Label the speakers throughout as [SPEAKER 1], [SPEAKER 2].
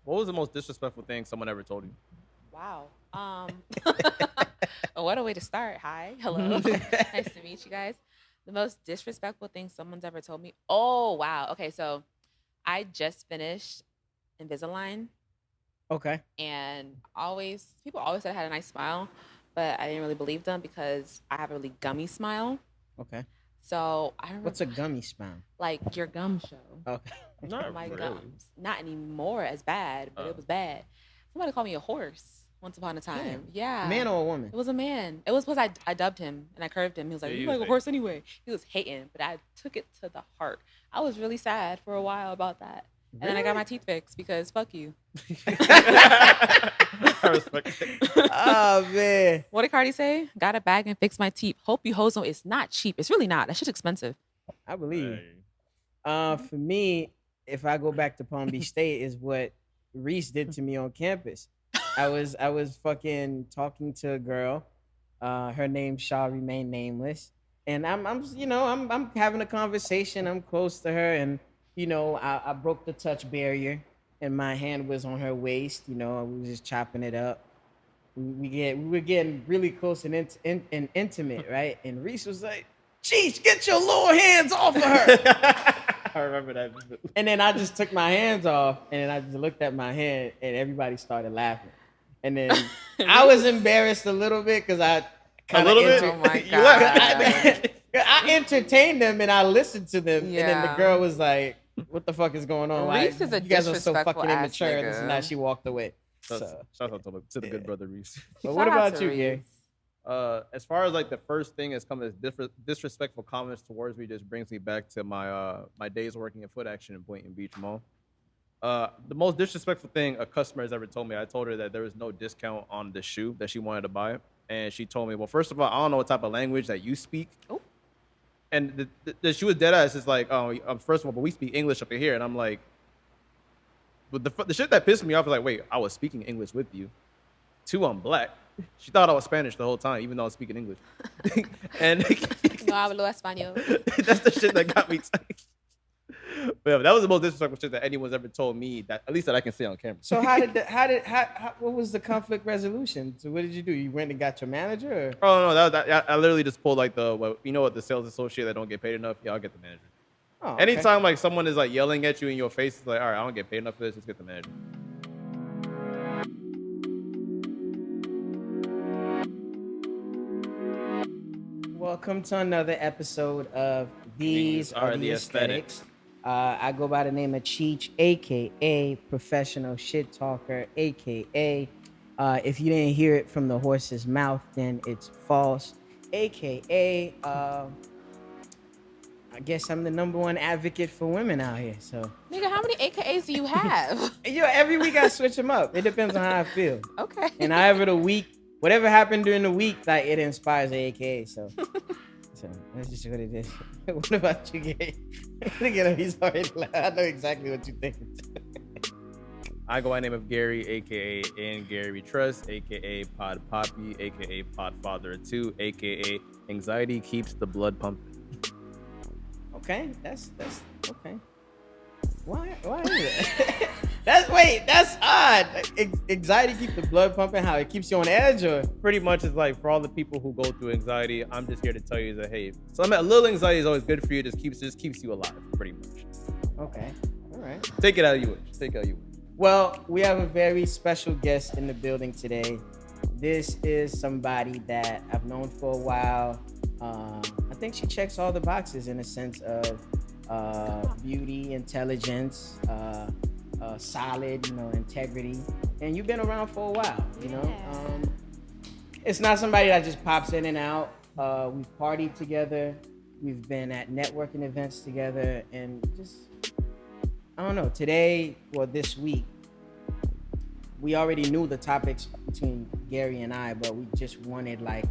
[SPEAKER 1] What was the most disrespectful thing someone ever told you?
[SPEAKER 2] Wow. What a way to start. Hi. Hello. Nice to meet you guys. The most disrespectful thing someone's ever told me. Oh, wow. Okay, so I just finished Invisalign
[SPEAKER 3] Okay.
[SPEAKER 2] and always people always said I had a nice smile, but I didn't really believe them because I have a really gummy smile.
[SPEAKER 3] Okay.
[SPEAKER 2] So I remember
[SPEAKER 3] What's a gummy smile?
[SPEAKER 2] like your gum show.
[SPEAKER 3] Okay.
[SPEAKER 1] Not
[SPEAKER 2] My
[SPEAKER 1] really.
[SPEAKER 2] gums. Not anymore as bad, but it was bad. Somebody called me a horse once upon a time. Yeah.
[SPEAKER 3] Man or a woman?
[SPEAKER 2] It was a man. It was because I dubbed him and I curved him. He was like,
[SPEAKER 1] Yeah,
[SPEAKER 2] "You
[SPEAKER 1] he
[SPEAKER 2] like
[SPEAKER 1] was
[SPEAKER 2] a horse anyway." He was hating, but I took it to the heart. I was really sad for a while about that. And then I got my teeth fixed because fuck you.
[SPEAKER 1] I respect it.
[SPEAKER 3] Oh man.
[SPEAKER 2] What did Cardi say? Got a bag and fixed my teeth. Hope you hoes know it's not cheap. It's really not. That shit's expensive.
[SPEAKER 3] I believe you.
[SPEAKER 1] Hey.
[SPEAKER 3] For me, if I go back to Palm Beach State, is what Reese did to me on campus. I was fucking talking to a girl. Her name shall remain nameless. And I'm having a conversation. I'm close to her, and I broke the touch barrier, and my hand was on her waist. We was just chopping it up. We were getting really close and intimate, right? And Reese was like, "Jeez, get your little hands off of her."
[SPEAKER 1] I remember that.
[SPEAKER 3] And then I just took my hands off, and then I just looked at my hand, and everybody started laughing. And then I was embarrassed a little bit because I kind of
[SPEAKER 2] Oh my
[SPEAKER 1] You
[SPEAKER 2] god.
[SPEAKER 1] laughed.
[SPEAKER 3] I entertained them and I listened to them, and then the
[SPEAKER 2] Yeah.
[SPEAKER 3] girl was like, "What the fuck is going on? Why
[SPEAKER 2] Reese is a
[SPEAKER 3] you guys are so
[SPEAKER 2] disrespectful
[SPEAKER 3] fucking
[SPEAKER 2] ass
[SPEAKER 3] immature." This and that.
[SPEAKER 2] nigga.
[SPEAKER 3] She walked away.
[SPEAKER 1] Shout
[SPEAKER 3] So,
[SPEAKER 1] out to the good brother Reese.
[SPEAKER 3] but what
[SPEAKER 2] Shout out
[SPEAKER 3] about
[SPEAKER 2] to
[SPEAKER 3] you, Gary?
[SPEAKER 2] Reese.
[SPEAKER 1] As far as like the first thing has come as disrespectful comments towards me, just brings me back to my days working at Foot Action in Boynton Beach Mall. The most disrespectful thing a customer has ever told me, I told her that there was no discount on the shoe that she wanted to buy, and she told me, "Well, first of all, I don't know what type of language that you speak."
[SPEAKER 2] Oh.
[SPEAKER 1] And she was dead ass. It's like, "Oh, first of all, but we speak English up in here," and I'm like, but the shit that pissed me off is like, wait, I was speaking English with you. Two, I'm black. She thought I was Spanish the whole time, even though I was speaking English. And
[SPEAKER 2] No hablo español.
[SPEAKER 1] that's the shit that got me tight. But yeah, that was the most disrespectful shit that anyone's ever told me, that at least that I can say on camera.
[SPEAKER 3] So what was the conflict resolution? So what did you do? You went and got your manager? Or?
[SPEAKER 1] Oh no, I literally just pulled like the sales associate that don't get paid enough. Yeah, I'll get the manager.
[SPEAKER 3] Oh, okay.
[SPEAKER 1] Anytime like someone is like yelling at you in your face, it's like, all right, I don't get paid enough for this. Let's get the manager.
[SPEAKER 3] Welcome to another episode of These Are the Aesthetics. I go by the name of Cheech, aka Professional Shit Talker, aka if you didn't hear it from the horse's mouth, then it's false, aka I guess I'm the #1 advocate for women out here. So
[SPEAKER 2] Nigga, how many AKAs do you have?
[SPEAKER 3] every week I switch them up. It depends on how I feel.
[SPEAKER 2] Okay.
[SPEAKER 3] And however the week, whatever happened during the week, like it inspires the AKA. So that's just what it is. What about you, Gary? Look at him, he's already like, I know exactly what you're thinking.
[SPEAKER 1] I go by the name of Gary, aka and Gary We Trust, aka Pod Poppy, aka Pod Father 2, aka Anxiety Keeps the Blood Pumping.
[SPEAKER 3] Okay, that's okay. Why is it? That's odd. Anxiety keeps the blood pumping. How it keeps you on edge, or
[SPEAKER 1] Pretty much it's like for all the people who go through anxiety, I'm just here to tell you that hey, a little anxiety is always good for you. Just keeps you alive, pretty much.
[SPEAKER 3] okay, all right.
[SPEAKER 1] Take it out you wish. Take it out you wish.
[SPEAKER 3] Well, we have a very special guest in the building today. This is somebody that I've known for a while. I think she checks all the boxes in a sense of beauty, intelligence, solid, integrity. And you've been around for a while, It's not somebody that just pops in and out. We've partied together. We've been at networking events together, and just, I don't know, today or this week, we already knew the topics between Gary and I, but we just wanted like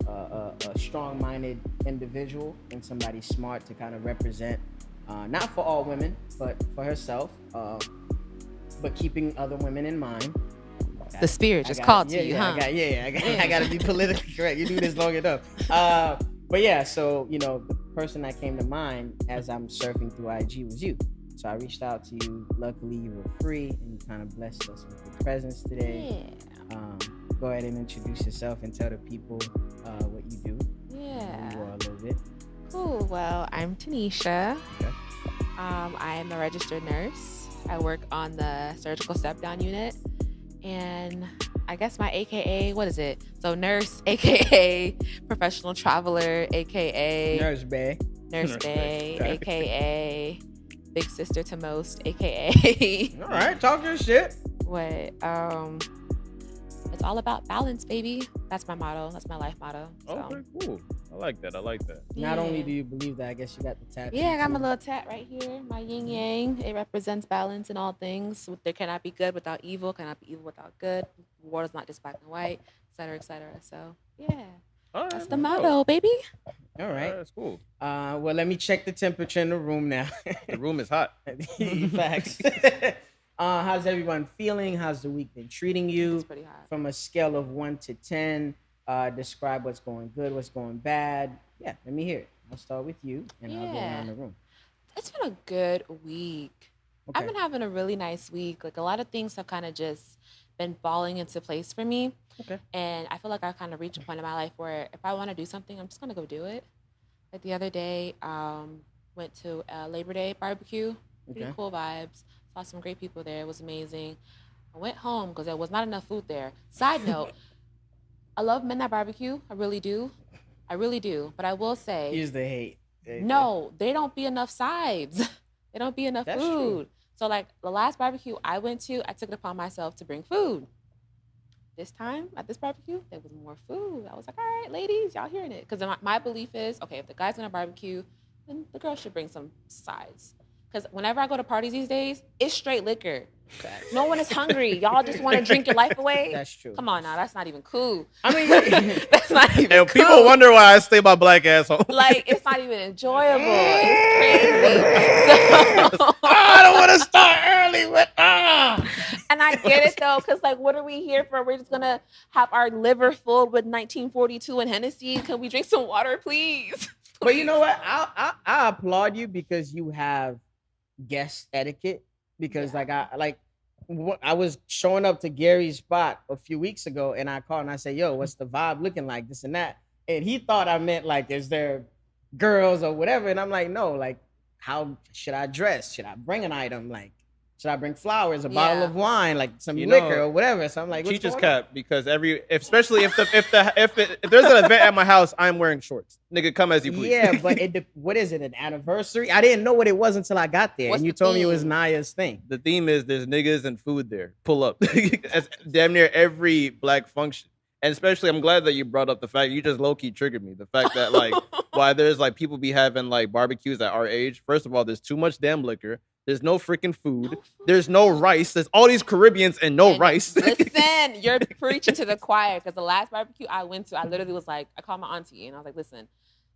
[SPEAKER 3] a strong-minded individual and somebody smart to kind of represent, not for all women, but for herself, but keeping other women in mind.
[SPEAKER 2] The spirit just called to you, huh?
[SPEAKER 3] I got to be politically correct. You do this long enough. But yeah, so, the person that came to mind as I'm surfing through IG was you. So I reached out to you. Luckily, you were free and you kind of blessed us with your presence today.
[SPEAKER 2] Yeah.
[SPEAKER 3] Go ahead and introduce yourself and tell the people what you do.
[SPEAKER 2] Yeah.
[SPEAKER 3] Who you are a little bit.
[SPEAKER 2] Cool. Well, I'm Tanisha.
[SPEAKER 3] Okay.
[SPEAKER 2] I am a registered nurse. I work on the surgical step-down unit. And I guess my AKA, what is it? So nurse, AKA professional traveler, AKA
[SPEAKER 3] Nurse Bay.
[SPEAKER 2] Nurse Bay,
[SPEAKER 3] Okay.
[SPEAKER 2] AKA big sister to most, AKA
[SPEAKER 3] All right, talk your shit.
[SPEAKER 2] what? It's all about balance, baby. That's my motto. That's my life motto. So.
[SPEAKER 1] Okay, cool. I like that.
[SPEAKER 3] Not
[SPEAKER 2] Yeah.
[SPEAKER 3] only do you believe that, I guess you got the tattoo.
[SPEAKER 2] Yeah, I got my
[SPEAKER 3] too.
[SPEAKER 2] little tat right here, my yin yang. It represents balance in all things. There cannot be good without evil, cannot be evil without good. The world is not just black and white, et cetera, et cetera. So, yeah,
[SPEAKER 1] All right,
[SPEAKER 2] that's the
[SPEAKER 1] dope.
[SPEAKER 2] motto, baby.
[SPEAKER 3] All
[SPEAKER 1] All
[SPEAKER 3] right.
[SPEAKER 1] that's cool.
[SPEAKER 3] Well, let me check the temperature in the room now.
[SPEAKER 1] The room is hot.
[SPEAKER 3] Facts. How's everyone feeling? How's the week been treating you?
[SPEAKER 2] It's pretty hot.
[SPEAKER 3] From a scale of 1 to 10, describe what's going good, what's going bad. Yeah, let me hear it. I'll start with you, and I'll go
[SPEAKER 2] Yeah.
[SPEAKER 3] around the room.
[SPEAKER 2] It's been a good week.
[SPEAKER 3] Okay.
[SPEAKER 2] I've been having a really nice week. Like a lot of things have kind of just been falling into place for me.
[SPEAKER 3] Okay.
[SPEAKER 2] And I feel like I've kind of reached a point in my life where if I want to do something, I'm just gonna go do it. Like the other day, went to a Labor Day barbecue. Pretty
[SPEAKER 3] Okay.
[SPEAKER 2] cool vibes. Saw some great people there. It was amazing. I went home because there was not enough food there. Side note, I love midnight barbecue. I really do. I really do. But I will say,
[SPEAKER 3] Here's the hate.
[SPEAKER 2] no, they don't be enough sides. They don't be enough
[SPEAKER 3] That's
[SPEAKER 2] food.
[SPEAKER 3] true.
[SPEAKER 2] So like the last barbecue I went to, I took it upon myself to bring food. This time at this barbecue, there was more food. I was like, all right, ladies, y'all hearing it? Because my belief is, okay, if the guy's gonna barbecue, then the girl should bring some sides. Because whenever I go to parties these days, it's straight liquor.
[SPEAKER 3] Facts.
[SPEAKER 2] No one is hungry. Y'all just want to drink your life away.
[SPEAKER 3] That's true.
[SPEAKER 2] Come on now, that's not even cool.
[SPEAKER 3] I mean,
[SPEAKER 2] That's not even
[SPEAKER 1] And
[SPEAKER 2] cool.
[SPEAKER 1] people wonder why I stay my black ass home.
[SPEAKER 2] Like, it's not even enjoyable. It's crazy. So,
[SPEAKER 1] I don't want to start early with
[SPEAKER 2] and I get it though, because like, what are we here for? We're just gonna have our liver filled with 1942 and Hennessy. Can we drink some water, please?
[SPEAKER 3] but you know what? I applaud you because you have guest etiquette. Because
[SPEAKER 2] Yeah.
[SPEAKER 3] I was showing up to Gary's spot a few weeks ago, and I called and I said, "Yo, what's the vibe looking like? This and that." And he thought I meant like, is there girls or whatever? And I'm like, no. Like, how should I dress? Should I bring an item? Like, should I bring flowers, a bottle
[SPEAKER 2] Yeah.
[SPEAKER 3] of wine, like some
[SPEAKER 1] You
[SPEAKER 3] liquor
[SPEAKER 1] know,
[SPEAKER 3] or whatever? So I'm like, what's
[SPEAKER 1] Cheech is
[SPEAKER 3] going on?
[SPEAKER 1] cap because especially if there's an event at my house, I'm wearing shorts. Nigga, come as you please.
[SPEAKER 3] Yeah, but what is it? An anniversary? I didn't know what it was until I got there,
[SPEAKER 2] What's
[SPEAKER 3] and you
[SPEAKER 2] the
[SPEAKER 3] told me it was
[SPEAKER 2] theme?
[SPEAKER 3] Naya's thing.
[SPEAKER 1] The theme is there's niggas and food there. Pull up. That's damn near every black function. And especially, I'm glad that you brought up the fact you just low key triggered me. The fact that like why there's like people be having like barbecues at our age. First of all, there's too much damn liquor. There's no freaking food. There's no rice. There's all these Caribbeans and no
[SPEAKER 2] And
[SPEAKER 1] rice.
[SPEAKER 2] Listen, you're preaching to the choir because the last barbecue I went to, I literally was like, I called my auntie and I was like, listen,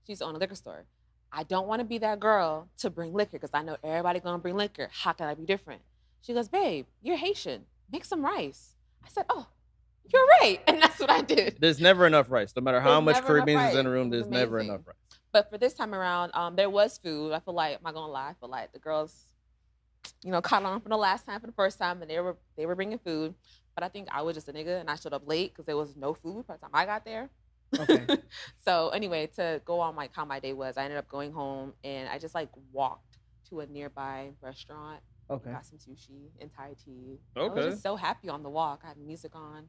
[SPEAKER 2] she used to own a liquor store. I don't want to be that girl to bring liquor because I know everybody gonna bring liquor. How can I be different? She goes, babe, you're Haitian. Make some rice. I said, oh, you're right. And that's what I did.
[SPEAKER 1] There's never enough rice. No matter how
[SPEAKER 2] There's
[SPEAKER 1] much
[SPEAKER 2] never enough
[SPEAKER 1] Caribbeans is in
[SPEAKER 2] rice.
[SPEAKER 1] a room,
[SPEAKER 2] It
[SPEAKER 1] there's
[SPEAKER 2] was
[SPEAKER 1] never
[SPEAKER 2] amazing.
[SPEAKER 1] enough rice.
[SPEAKER 2] But for this time around, there was food. I feel like, I'm not gonna lie, I feel like the girls, caught on from the last time for the first time, and they were bringing food. But I think I was just a nigga, and I showed up late because there was no food by the time I got there.
[SPEAKER 3] Okay.
[SPEAKER 2] So anyway, to go on like how my day was, I ended up going home and I just like walked to a nearby restaurant.
[SPEAKER 3] Okay.
[SPEAKER 2] Got some sushi and Thai tea. I was
[SPEAKER 1] Okay.
[SPEAKER 2] just so happy on the walk. I had music on,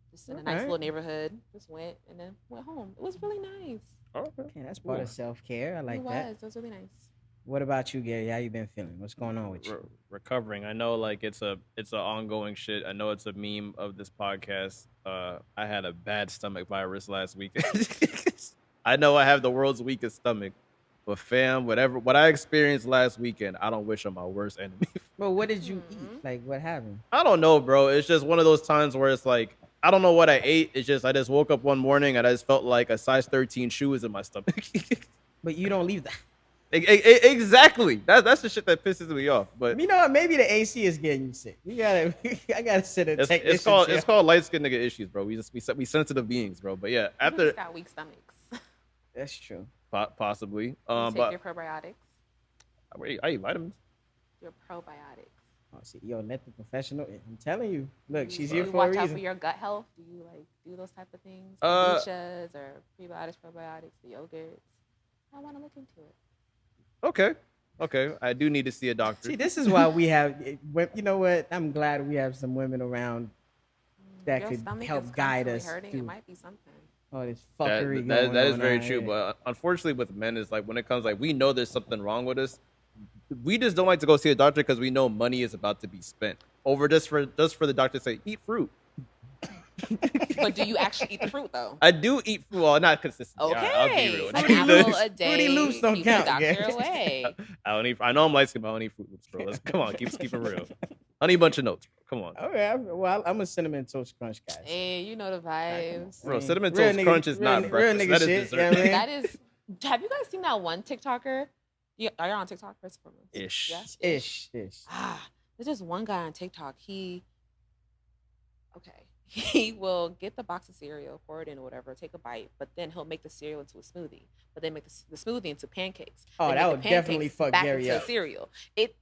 [SPEAKER 2] just in a nice
[SPEAKER 3] Alright.
[SPEAKER 2] little neighborhood. Just went and then went home. It was really nice.
[SPEAKER 1] Okay.
[SPEAKER 3] Okay, that's part
[SPEAKER 1] Cool.
[SPEAKER 3] of self-care. I like
[SPEAKER 2] it
[SPEAKER 3] that.
[SPEAKER 2] was. It was really nice.
[SPEAKER 3] What about you, Gary? How you been feeling? What's going on with you?
[SPEAKER 1] Recovering. I know like it's a ongoing shit. I know it's a meme of this podcast. I had a bad stomach virus last week. I know I have the world's weakest stomach. But fam, what I experienced last weekend, I don't wish on my worst enemy.
[SPEAKER 3] But what did you
[SPEAKER 2] Mhm.
[SPEAKER 3] eat? Like, what happened?
[SPEAKER 1] I don't know, bro. It's just one of those times where it's like I don't know what I ate. It's just I just woke up one morning and I just felt like a size 13 shoe was in my stomach.
[SPEAKER 3] But you don't leave that.
[SPEAKER 1] Exactly. That's the shit that pisses me off. But
[SPEAKER 3] You know what? Maybe the AC is getting you sick. You gotta. I gotta sit and take
[SPEAKER 1] it's called light skin nigga issues, bro. We sensitive beings, bro. But yeah,
[SPEAKER 2] Everyone's
[SPEAKER 1] after
[SPEAKER 2] got weak stomachs.
[SPEAKER 3] That's true.
[SPEAKER 1] possibly,
[SPEAKER 2] Take
[SPEAKER 1] but
[SPEAKER 2] your probiotics.
[SPEAKER 1] I eat vitamins.
[SPEAKER 2] Your probiotics.
[SPEAKER 3] Oh, see, yo, let the professional. I'm telling you. Look, she's
[SPEAKER 2] Do
[SPEAKER 3] here
[SPEAKER 2] you
[SPEAKER 3] for a
[SPEAKER 2] watch out for
[SPEAKER 3] reason.
[SPEAKER 2] your gut health? Do you like do those type of things?
[SPEAKER 1] Uh,
[SPEAKER 2] Kombuchas or prebiotics, probiotics, the yogurts? I want to look into it.
[SPEAKER 1] Okay. I do need to see a doctor.
[SPEAKER 3] See, this is why we have. You know what? I'm glad we have some women around that
[SPEAKER 2] Your
[SPEAKER 3] could
[SPEAKER 2] stomach
[SPEAKER 3] help
[SPEAKER 2] is
[SPEAKER 3] guide
[SPEAKER 2] constantly
[SPEAKER 3] us
[SPEAKER 2] hurting. It
[SPEAKER 3] through
[SPEAKER 2] might be something.
[SPEAKER 3] all this
[SPEAKER 1] That,
[SPEAKER 3] fuckery
[SPEAKER 1] that,
[SPEAKER 3] going
[SPEAKER 1] that is
[SPEAKER 3] on
[SPEAKER 1] very
[SPEAKER 3] out
[SPEAKER 1] true.
[SPEAKER 3] here.
[SPEAKER 1] But unfortunately, with men, it's like when it comes like we know there's something wrong with us. We just don't like to go see a doctor because we know money is about to be spent over just for the doctor to say eat fruit.
[SPEAKER 2] But do you actually eat the fruit though?
[SPEAKER 1] I do eat fruit. Well, not consistently.
[SPEAKER 2] Okay,
[SPEAKER 1] I'll be real.
[SPEAKER 2] an
[SPEAKER 3] Fruity
[SPEAKER 2] apple
[SPEAKER 3] Loops-
[SPEAKER 2] a day.
[SPEAKER 3] Fruity Loops don't
[SPEAKER 2] keep
[SPEAKER 3] count,
[SPEAKER 2] the doctor
[SPEAKER 3] gang.
[SPEAKER 2] away.
[SPEAKER 1] I don't eat. I know I'm light skinned, but I don't eat Fruit Loops, bro. Come on, keep it real. I need a bunch of notes, bro. Come on,
[SPEAKER 3] Okay, well, I'm a cinnamon toast crunch guy.
[SPEAKER 2] Hey, you know the vibes.
[SPEAKER 1] bro. Cinnamon
[SPEAKER 3] Real
[SPEAKER 1] Toast
[SPEAKER 3] nigga-
[SPEAKER 1] Crunch is
[SPEAKER 3] real
[SPEAKER 1] not
[SPEAKER 3] ni- real
[SPEAKER 1] breakfast.
[SPEAKER 3] nigga
[SPEAKER 1] That is
[SPEAKER 3] shit,
[SPEAKER 1] dessert.
[SPEAKER 3] yeah, man.
[SPEAKER 2] That is. Have you guys seen that one TikToker? Are you on TikTok first and foremost?
[SPEAKER 1] Ish.
[SPEAKER 2] Yeah?
[SPEAKER 3] Ish.
[SPEAKER 2] There's just one guy on TikTok. He will get the box of cereal, pour it in or whatever, take a bite, but then he'll make the cereal into a smoothie, but then make the smoothie into pancakes.
[SPEAKER 3] Oh,
[SPEAKER 2] then
[SPEAKER 3] that
[SPEAKER 2] make
[SPEAKER 3] would
[SPEAKER 2] the
[SPEAKER 3] definitely
[SPEAKER 2] pancakes
[SPEAKER 3] fuck
[SPEAKER 2] back
[SPEAKER 3] Gary
[SPEAKER 2] into
[SPEAKER 3] up.
[SPEAKER 2] cereal.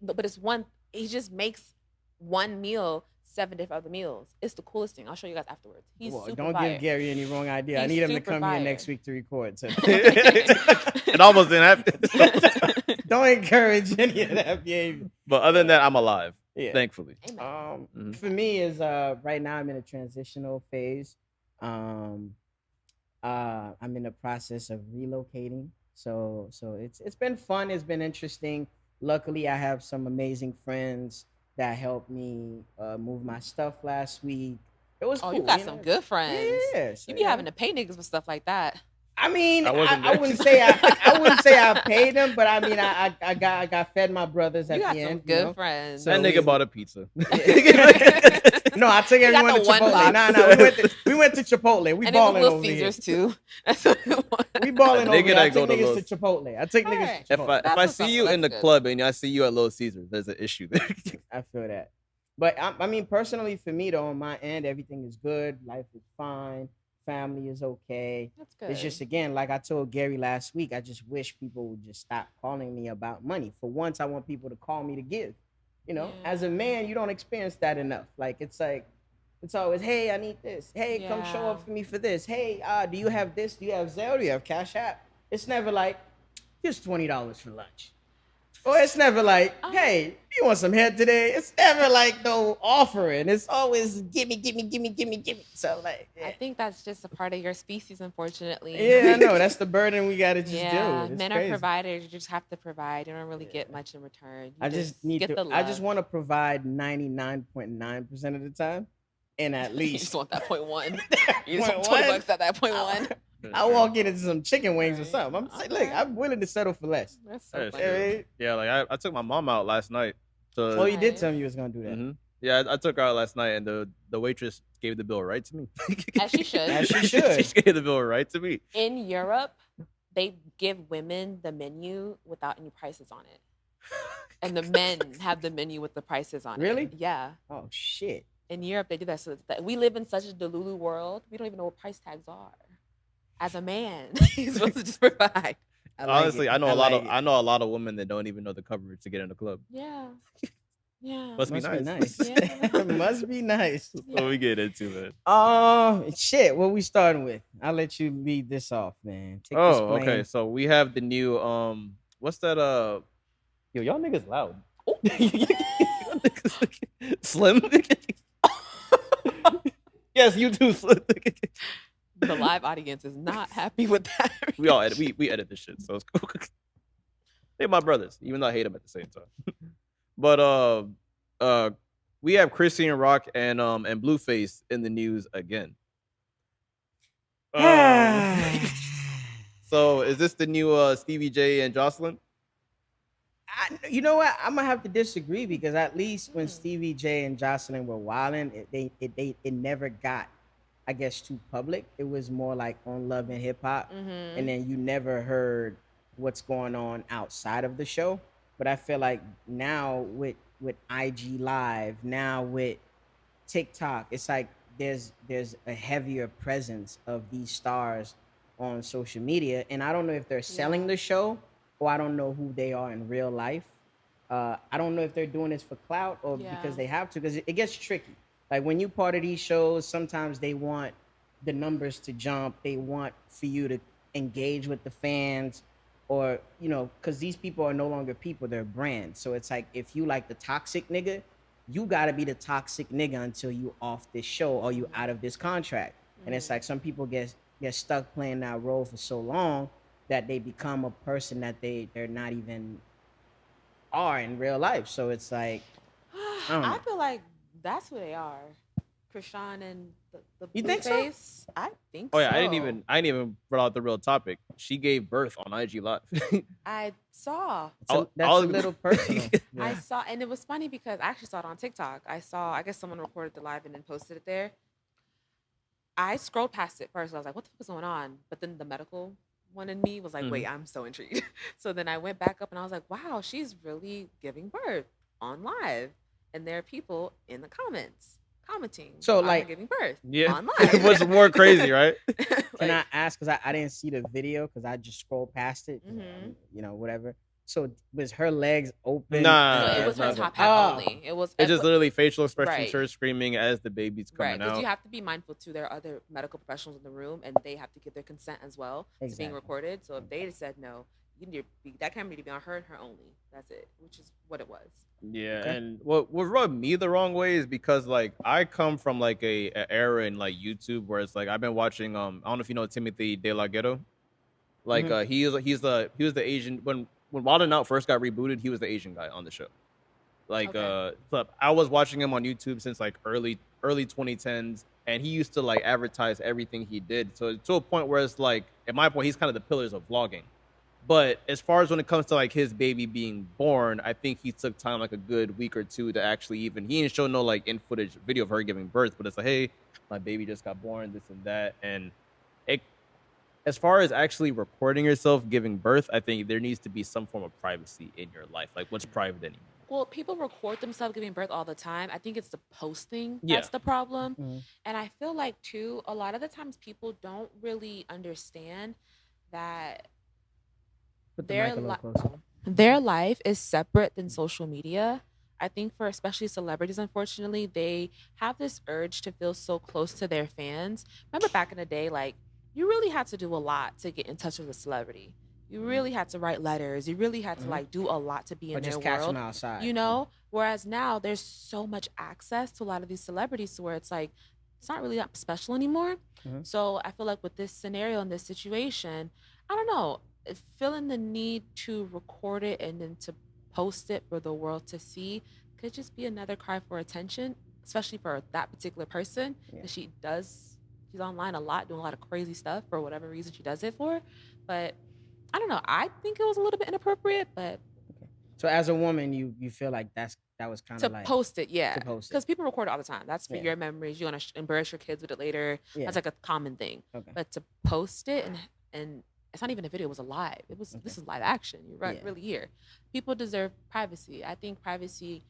[SPEAKER 2] But it's one. He just makes one meal 7 different other meals. It's the coolest thing. I'll show you guys afterwards. He's
[SPEAKER 3] Well,
[SPEAKER 2] super
[SPEAKER 3] don't
[SPEAKER 2] fire.
[SPEAKER 3] give Gary any wrong idea. I
[SPEAKER 2] He's
[SPEAKER 3] need him to
[SPEAKER 2] super
[SPEAKER 3] come here
[SPEAKER 2] fire.
[SPEAKER 3] next week to record. So
[SPEAKER 1] It almost didn't happen.
[SPEAKER 3] don't encourage any of that behavior.
[SPEAKER 1] But other than that, I'm alive.
[SPEAKER 3] Yeah.
[SPEAKER 1] Thankfully.
[SPEAKER 2] Amen.
[SPEAKER 1] Mhm.
[SPEAKER 3] For me is right now I'm in a transitional phase. I'm in the process of relocating. So it's been fun. It's been interesting. Luckily, I have some amazing friends that helped me move my stuff last week. It was
[SPEAKER 2] Oh,
[SPEAKER 3] cool.
[SPEAKER 2] you got
[SPEAKER 3] know?
[SPEAKER 2] some good friends.
[SPEAKER 3] Yeah, so,
[SPEAKER 2] You be having to pay niggas for stuff like that.
[SPEAKER 3] I mean,
[SPEAKER 1] I wasn't
[SPEAKER 3] I
[SPEAKER 1] there.
[SPEAKER 3] wouldn't say I wouldn't say I paid them, but I mean, I got fed my brothers at
[SPEAKER 2] You got
[SPEAKER 3] the
[SPEAKER 2] some
[SPEAKER 3] end.
[SPEAKER 2] good
[SPEAKER 3] you know?
[SPEAKER 2] friends.
[SPEAKER 3] So
[SPEAKER 1] That nigga
[SPEAKER 3] we-
[SPEAKER 1] bought a pizza.
[SPEAKER 3] No, I took
[SPEAKER 2] You got
[SPEAKER 3] everyone to
[SPEAKER 2] the one
[SPEAKER 3] Chipotle.
[SPEAKER 2] box.
[SPEAKER 3] No, we went to Chipotle. We
[SPEAKER 2] and it was
[SPEAKER 3] balling
[SPEAKER 2] Little
[SPEAKER 3] over here.
[SPEAKER 2] Caesars too. That's what it was.
[SPEAKER 3] We balling
[SPEAKER 1] A
[SPEAKER 3] over
[SPEAKER 1] nigga
[SPEAKER 3] here.
[SPEAKER 1] that
[SPEAKER 3] I
[SPEAKER 1] go
[SPEAKER 3] take
[SPEAKER 1] to
[SPEAKER 3] niggas
[SPEAKER 1] Los-
[SPEAKER 3] to Chipotle. I take niggas
[SPEAKER 2] Alright.
[SPEAKER 3] to
[SPEAKER 1] If
[SPEAKER 3] Chipotle.
[SPEAKER 1] I
[SPEAKER 2] That's what's
[SPEAKER 1] see
[SPEAKER 2] up.
[SPEAKER 1] you in the
[SPEAKER 2] That's good.
[SPEAKER 1] club and I see you at Little Caesars, there's an issue there.
[SPEAKER 3] I feel that. But I mean, personally, for me though, on my end, everything is good. Life is fine. Family is okay.
[SPEAKER 2] That's good.
[SPEAKER 3] It's just again, like I told Gary last week, I just wish people would just stop calling me about money. For once, I want people to call me to give. You know,
[SPEAKER 2] Yeah.
[SPEAKER 3] as a man, you don't experience that enough. Like it's always, hey, I need this. Hey, come show
[SPEAKER 2] Yeah.
[SPEAKER 3] up for me for this. Hey, do you have this? Do you have Zelle? Do you have Cash App? It's never like, here's $20 for lunch. Or it's never like, hey, you want some head today? It's never like no offering. It's always gimme. So like,
[SPEAKER 2] I think that's just a part of your species, unfortunately.
[SPEAKER 3] yeah, I know. That's the burden we gotta just deal
[SPEAKER 2] Yeah,
[SPEAKER 3] with. It's
[SPEAKER 2] men
[SPEAKER 3] crazy.
[SPEAKER 2] are providers. You just have to provide. You don't really get much in return. You
[SPEAKER 3] I just need
[SPEAKER 2] get
[SPEAKER 3] to.
[SPEAKER 2] the love.
[SPEAKER 3] I just want to provide 99.9% of the time, and at
[SPEAKER 2] You
[SPEAKER 3] least
[SPEAKER 2] just want that point one. You just want
[SPEAKER 3] Point
[SPEAKER 2] 20
[SPEAKER 3] one?
[SPEAKER 2] bucks at that point one.
[SPEAKER 3] I walk into some chicken wings or
[SPEAKER 2] Right.
[SPEAKER 3] something. I'm saying, look,
[SPEAKER 2] Okay.
[SPEAKER 3] I'm willing to settle for less.
[SPEAKER 2] That's so
[SPEAKER 1] That's
[SPEAKER 2] funny.
[SPEAKER 1] true.
[SPEAKER 3] Hey.
[SPEAKER 1] Yeah, like I took my mom out last night.
[SPEAKER 3] Oh,
[SPEAKER 1] So
[SPEAKER 3] you did
[SPEAKER 2] Nice.
[SPEAKER 3] tell me you was gonna do that.
[SPEAKER 1] Mhm. Yeah, I took her out last night, and the waitress gave the bill right to me.
[SPEAKER 2] As she should.
[SPEAKER 3] As she should.
[SPEAKER 1] She gave the bill right to me.
[SPEAKER 2] In Europe, they give women the menu without any prices on it. And the men have the menu with the prices on
[SPEAKER 3] Really?
[SPEAKER 2] it. Yeah.
[SPEAKER 3] Oh shit.
[SPEAKER 2] In Europe, they do that. So we live in such a delulu world. We don't even know what price tags are. As a man, you're supposed to just provide.
[SPEAKER 3] I like
[SPEAKER 1] Honestly,
[SPEAKER 3] it.
[SPEAKER 1] I know a
[SPEAKER 3] like
[SPEAKER 1] lot of
[SPEAKER 3] it.
[SPEAKER 1] I know a lot of women that don't even know the coverage to get in the club.
[SPEAKER 2] Yeah. Yeah.
[SPEAKER 1] Must be nice.
[SPEAKER 2] Yeah.
[SPEAKER 3] Must be nice.
[SPEAKER 1] So we get into it.
[SPEAKER 3] Shit. What we starting with? I'll let you lead this off, man. Take this
[SPEAKER 1] Oh,
[SPEAKER 3] plane.
[SPEAKER 1] okay. So we have the new what's that yo, y'all niggas loud. Slim. Yes, you too, Slim.
[SPEAKER 2] The live audience is not happy with that.
[SPEAKER 1] We all edit we edit this shit, so it's cool. They're my brothers, even though I hate them at the same time. But we have Chrisean Rock and Blueface in the news again. So is this the new Stevie J and Jocelyn?
[SPEAKER 3] You know what? I'm gonna have to disagree because at least when Stevie J and Jocelyn were wilding, it never got, I guess, too public. It was more like on Love and Hip Hop,
[SPEAKER 2] Mhm.
[SPEAKER 3] and then you never heard what's going on outside of the show. But I feel like now with IG Live, now with TikTok, it's like there's a heavier presence of these stars on social media, and I don't know if they're selling
[SPEAKER 2] Yeah.
[SPEAKER 3] the show or I don't know who they are in real life. I don't know if they're doing this for clout or
[SPEAKER 2] Yeah.
[SPEAKER 3] because they have to, because it gets tricky. Like when you part of these shows, sometimes they want the numbers to jump. They want for you to engage with the fans, or because these people are no longer people; they're brands. So it's like if you like the toxic nigga, you gotta be the toxic nigga until you off this show or you out of this contract. And it's like some people get stuck playing that role for so long that they become a person that they're not even are in real life. So it's like, don't
[SPEAKER 2] I
[SPEAKER 3] know.
[SPEAKER 2] feel like that's who they are. Chrisean and the
[SPEAKER 3] You think so?
[SPEAKER 2] Blueface. I think
[SPEAKER 1] Oh yeah,
[SPEAKER 2] so.
[SPEAKER 1] I didn't even bring out the real topic. She gave birth on IG Live.
[SPEAKER 2] I saw.
[SPEAKER 3] That's a little personal.
[SPEAKER 2] I
[SPEAKER 3] Yeah.
[SPEAKER 2] saw, and it was funny because I actually saw it on TikTok. I guess someone recorded the live and then posted it there. I scrolled past it first. I was like, what the fuck is going on? But then the medical one in me was like, wait, I'm so intrigued. So then I went back up and I was like, wow, she's really giving birth on live. And there are people in the comments commenting.
[SPEAKER 3] So,
[SPEAKER 2] on her
[SPEAKER 3] like-
[SPEAKER 2] giving birth
[SPEAKER 1] Yeah,
[SPEAKER 2] on live.
[SPEAKER 1] what's more crazy, right?
[SPEAKER 3] Can I ask? Because I didn't see the video because I just scrolled past it. Whatever. So was her legs open?
[SPEAKER 1] Nah.
[SPEAKER 2] So it was her
[SPEAKER 1] it's
[SPEAKER 2] top
[SPEAKER 1] not-
[SPEAKER 2] hat only. It was
[SPEAKER 1] It's just literally facial expression,
[SPEAKER 2] Right.
[SPEAKER 1] her screaming as the baby's
[SPEAKER 2] right
[SPEAKER 1] coming
[SPEAKER 2] because
[SPEAKER 1] out.
[SPEAKER 2] you have to be mindful too. There are other medical professionals in the room, and they have to give their consent as well to being
[SPEAKER 3] Exactly.
[SPEAKER 2] recorded. So if they had said no, you need to be, that camera need to be on her and her only. That's it, which is what it was.
[SPEAKER 1] Yeah,
[SPEAKER 3] Okay.
[SPEAKER 1] and what rubbed me the wrong way is because like I come from like a era in like YouTube where it's like I've been watching I don't know if you know Timothy De La Ghetto. Like he was the Asian when Wild 'N Out first got rebooted, he was the Asian guy on the show. Like
[SPEAKER 2] Okay.
[SPEAKER 1] so I was watching him on YouTube since like early 2010s, and he used to like advertise everything he did. So to a point where it's like at my point he's kind of the pillars of vlogging. But as far as when it comes to like his baby being born, I think he took time like a good week or two to actually he didn't show no like in footage video of her giving birth, but it's like, hey, my baby just got born, this and that. And it as far as actually recording yourself giving birth, I think there needs to be some form of privacy in your life. Like what's private anymore?
[SPEAKER 2] Well, people record themselves giving birth all the time. I think it's the posting
[SPEAKER 1] Yeah.
[SPEAKER 2] that's the problem.
[SPEAKER 3] Mhm.
[SPEAKER 2] And I feel like too, a lot of the times people don't really understand that
[SPEAKER 3] Put the
[SPEAKER 2] their
[SPEAKER 3] mic a little closer.
[SPEAKER 2] their life is separate than social media. I think for especially celebrities, unfortunately, they have this urge to feel so close to their fans. Remember back in the day, like you really had to do a lot to get in touch with a celebrity. You really had to write letters. You really had to like do a lot to be
[SPEAKER 3] Or
[SPEAKER 2] in their
[SPEAKER 3] just catch
[SPEAKER 2] world.
[SPEAKER 3] them outside.
[SPEAKER 2] You know? Whereas now there's so much access to a lot of these celebrities to where it's like it's not really that special anymore.
[SPEAKER 3] Mhm.
[SPEAKER 2] So I feel like with this scenario and this situation, I don't know, feeling the need to record it and then to post it for the world to see could just be another cry for attention, especially for that particular person.
[SPEAKER 3] Yeah.
[SPEAKER 2] 'Cause she's online a lot, doing a lot of crazy stuff for whatever reason she does it for. But I don't know. I think it was a little bit inappropriate, but
[SPEAKER 3] So as a woman, you feel like that was kind
[SPEAKER 2] to
[SPEAKER 3] of like
[SPEAKER 2] post it, yeah.
[SPEAKER 3] to post it.
[SPEAKER 2] Because people record it all the time. That's for
[SPEAKER 3] Yeah.
[SPEAKER 2] your memories. You want to embarrass your kids with it later.
[SPEAKER 3] Yeah.
[SPEAKER 2] That's like a common thing.
[SPEAKER 3] Okay.
[SPEAKER 2] But to post it and it's not even a video, it was a live. It was this is live action. You're right,
[SPEAKER 3] Yeah.
[SPEAKER 2] really here. People deserve privacy. I think privacy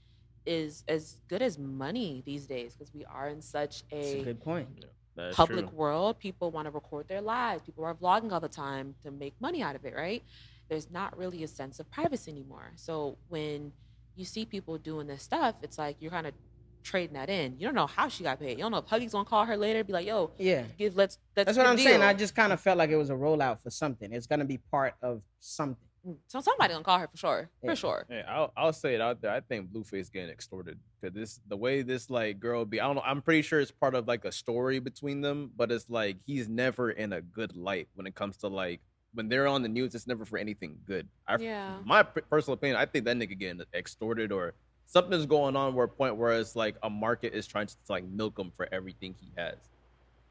[SPEAKER 2] is as good as money these days because we are in such
[SPEAKER 3] That's a
[SPEAKER 2] a
[SPEAKER 3] good point.
[SPEAKER 1] That's
[SPEAKER 2] public
[SPEAKER 1] true.
[SPEAKER 2] world. People want to record their lives. People are vlogging all the time to make money out of it, right? There's not really a sense of privacy anymore. So when you see people doing this stuff, it's like you're kind of trading that in. You don't know how she got paid. You don't know if Huggy's gonna call her later, be like, "Yo,
[SPEAKER 3] Yeah.
[SPEAKER 2] let's."
[SPEAKER 3] That's what I'm saying. I just kind of felt like it was a rollout for something. It's gonna be part of something.
[SPEAKER 2] so somebody gonna call her for sure,
[SPEAKER 3] Yeah.
[SPEAKER 2] for sure.
[SPEAKER 1] Hey, I'll say it out there. I think Blueface getting extorted because the way this like girl be. I don't know. I'm pretty sure it's part of like a story between them, but it's like he's never in a good light when it comes to like when they're on the news. It's never for anything good.
[SPEAKER 2] Yeah.
[SPEAKER 1] My personal opinion, I think that nigga getting extorted or something's going on where a point where it's like a market is trying to like milk him for everything he has.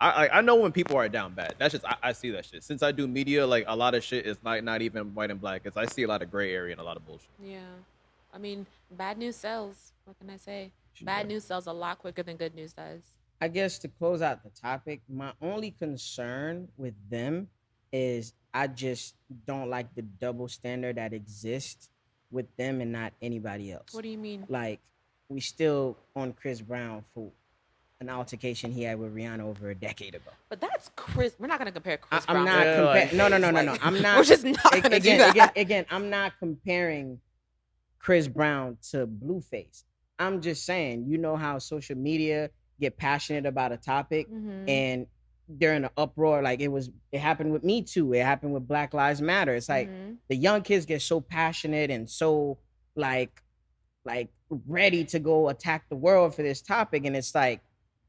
[SPEAKER 1] I know when people are down bad. That's just I see that shit. Since I do media, like a lot of shit is like not even white and black. It's I see a lot of gray area and a lot of bullshit.
[SPEAKER 2] Yeah, I mean, bad news sells. What can I say? Bad news sells a lot quicker than good news does.
[SPEAKER 3] I guess to close out the topic, my only concern with them is I just don't like the double standard that exists with them and not anybody else.
[SPEAKER 2] What do you mean?
[SPEAKER 3] Like, we still on Chris Brown for an altercation he had with Rihanna over a decade ago.
[SPEAKER 2] But that's Chris. We're not gonna compare Chris
[SPEAKER 3] I'm
[SPEAKER 2] Brown.
[SPEAKER 3] not
[SPEAKER 2] to
[SPEAKER 1] Yeah,
[SPEAKER 3] comparing.
[SPEAKER 1] like-
[SPEAKER 3] No.
[SPEAKER 2] Like,
[SPEAKER 3] I'm not.
[SPEAKER 2] We're just not gonna do that.
[SPEAKER 3] Again, I'm not comparing Chris Brown to Blueface. I'm just saying, you know how social media get passionate about a topic and they're in an uproar. Like it happened with Me Too. It happened with Black Lives Matter. It's like the young kids get so passionate and so like ready to go attack the world for this topic. And it's like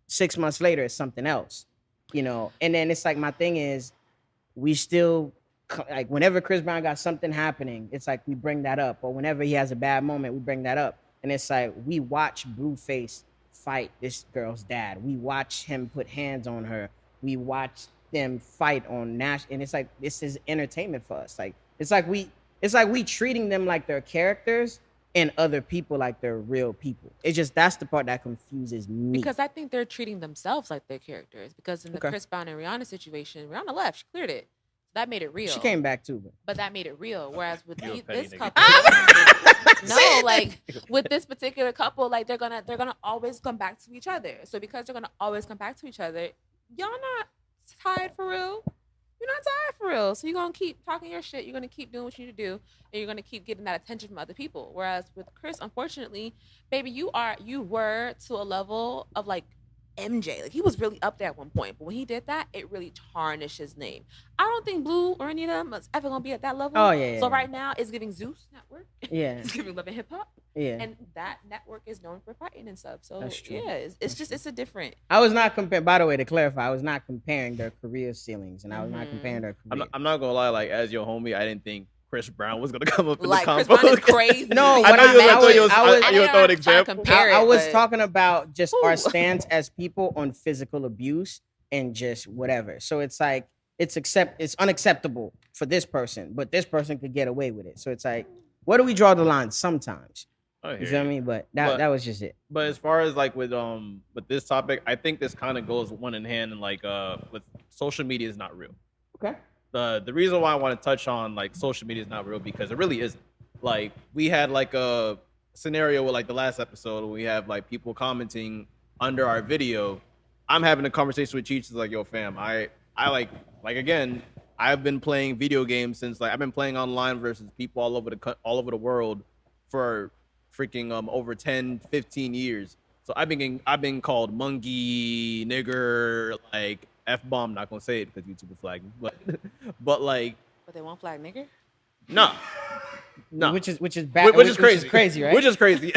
[SPEAKER 3] 6 months later, it's something else, you know? And then it's like, my thing is, we still, like, whenever Chris Brown got something happening, it's like we bring that up. Or whenever he has a bad moment, we bring that up. And it's like, we watch Blueface fight this girl's dad. We watch him put hands on her. We watch them fight on Nash. And it's like, this is entertainment for us. Like, it's like we treating them like they're characters and other people like they're real people. It's just, that's the part that confuses me.
[SPEAKER 2] Because I think they're treating themselves like they're characters. Because in the Chris Brown and Rihanna situation, Rihanna left. She cleared it. That made it real.
[SPEAKER 3] She came back too.
[SPEAKER 2] But that made it real. Whereas with this couple, no, like with this particular couple, like they're gonna always come back to each other. So because they're gonna always come back to each other, y'all not tired for real. You're not tired for real. So you're going to keep talking your shit. You're going to keep doing what you need to do. And you're going to keep getting that attention from other people. Whereas with Chris, unfortunately, baby, you were to a level of like MJ. Like he was really up there at one point. But when he did that, it really tarnished his name. I don't think Blue or any of them is ever going to be at that level.
[SPEAKER 3] Oh, yeah.
[SPEAKER 2] So right now, it's giving Zeus Network.
[SPEAKER 3] Yeah.
[SPEAKER 2] It's giving Love and Hip Hop.
[SPEAKER 3] Yeah.
[SPEAKER 2] And that network is known for fighting and stuff. So
[SPEAKER 3] that's true.
[SPEAKER 2] Yeah, it's a different.
[SPEAKER 3] I was not comparing, by the way, to clarify, I was not comparing their career ceilings, and I was not comparing their career.
[SPEAKER 1] I'm not gonna lie, like as your homie, I didn't think Chris Brown was gonna come up in
[SPEAKER 2] like
[SPEAKER 1] the combo.
[SPEAKER 2] Chris Brown is crazy.
[SPEAKER 3] No,
[SPEAKER 1] I know you were throwing an example.
[SPEAKER 3] I was talking about just our stance as people on physical abuse and just whatever. So it's like it's unacceptable for this person, but this person could get away with it. So it's like, where do we draw the line? Sometimes. You feel me? But that was just it.
[SPEAKER 1] But as far as like with this topic, I think this kind of goes one in hand, and like with social media is not real.
[SPEAKER 3] Okay.
[SPEAKER 1] The reason why I want to touch on like social media is not real because it really isn't. Like we had like a scenario with like the last episode where we have like people commenting under our video. I'm having a conversation with Cheech. It's like, yo, fam, I like again, I've been playing video games since like I've been playing online versus people all over the world for freaking over 10, 15 years. So I've been called monkey, nigger, like F-bomb. Not gonna say it because YouTube will flag me, but like. But
[SPEAKER 2] they won't flag nigger.
[SPEAKER 1] No.
[SPEAKER 3] Which is bad. Which is crazy, right?
[SPEAKER 1] Which is crazy.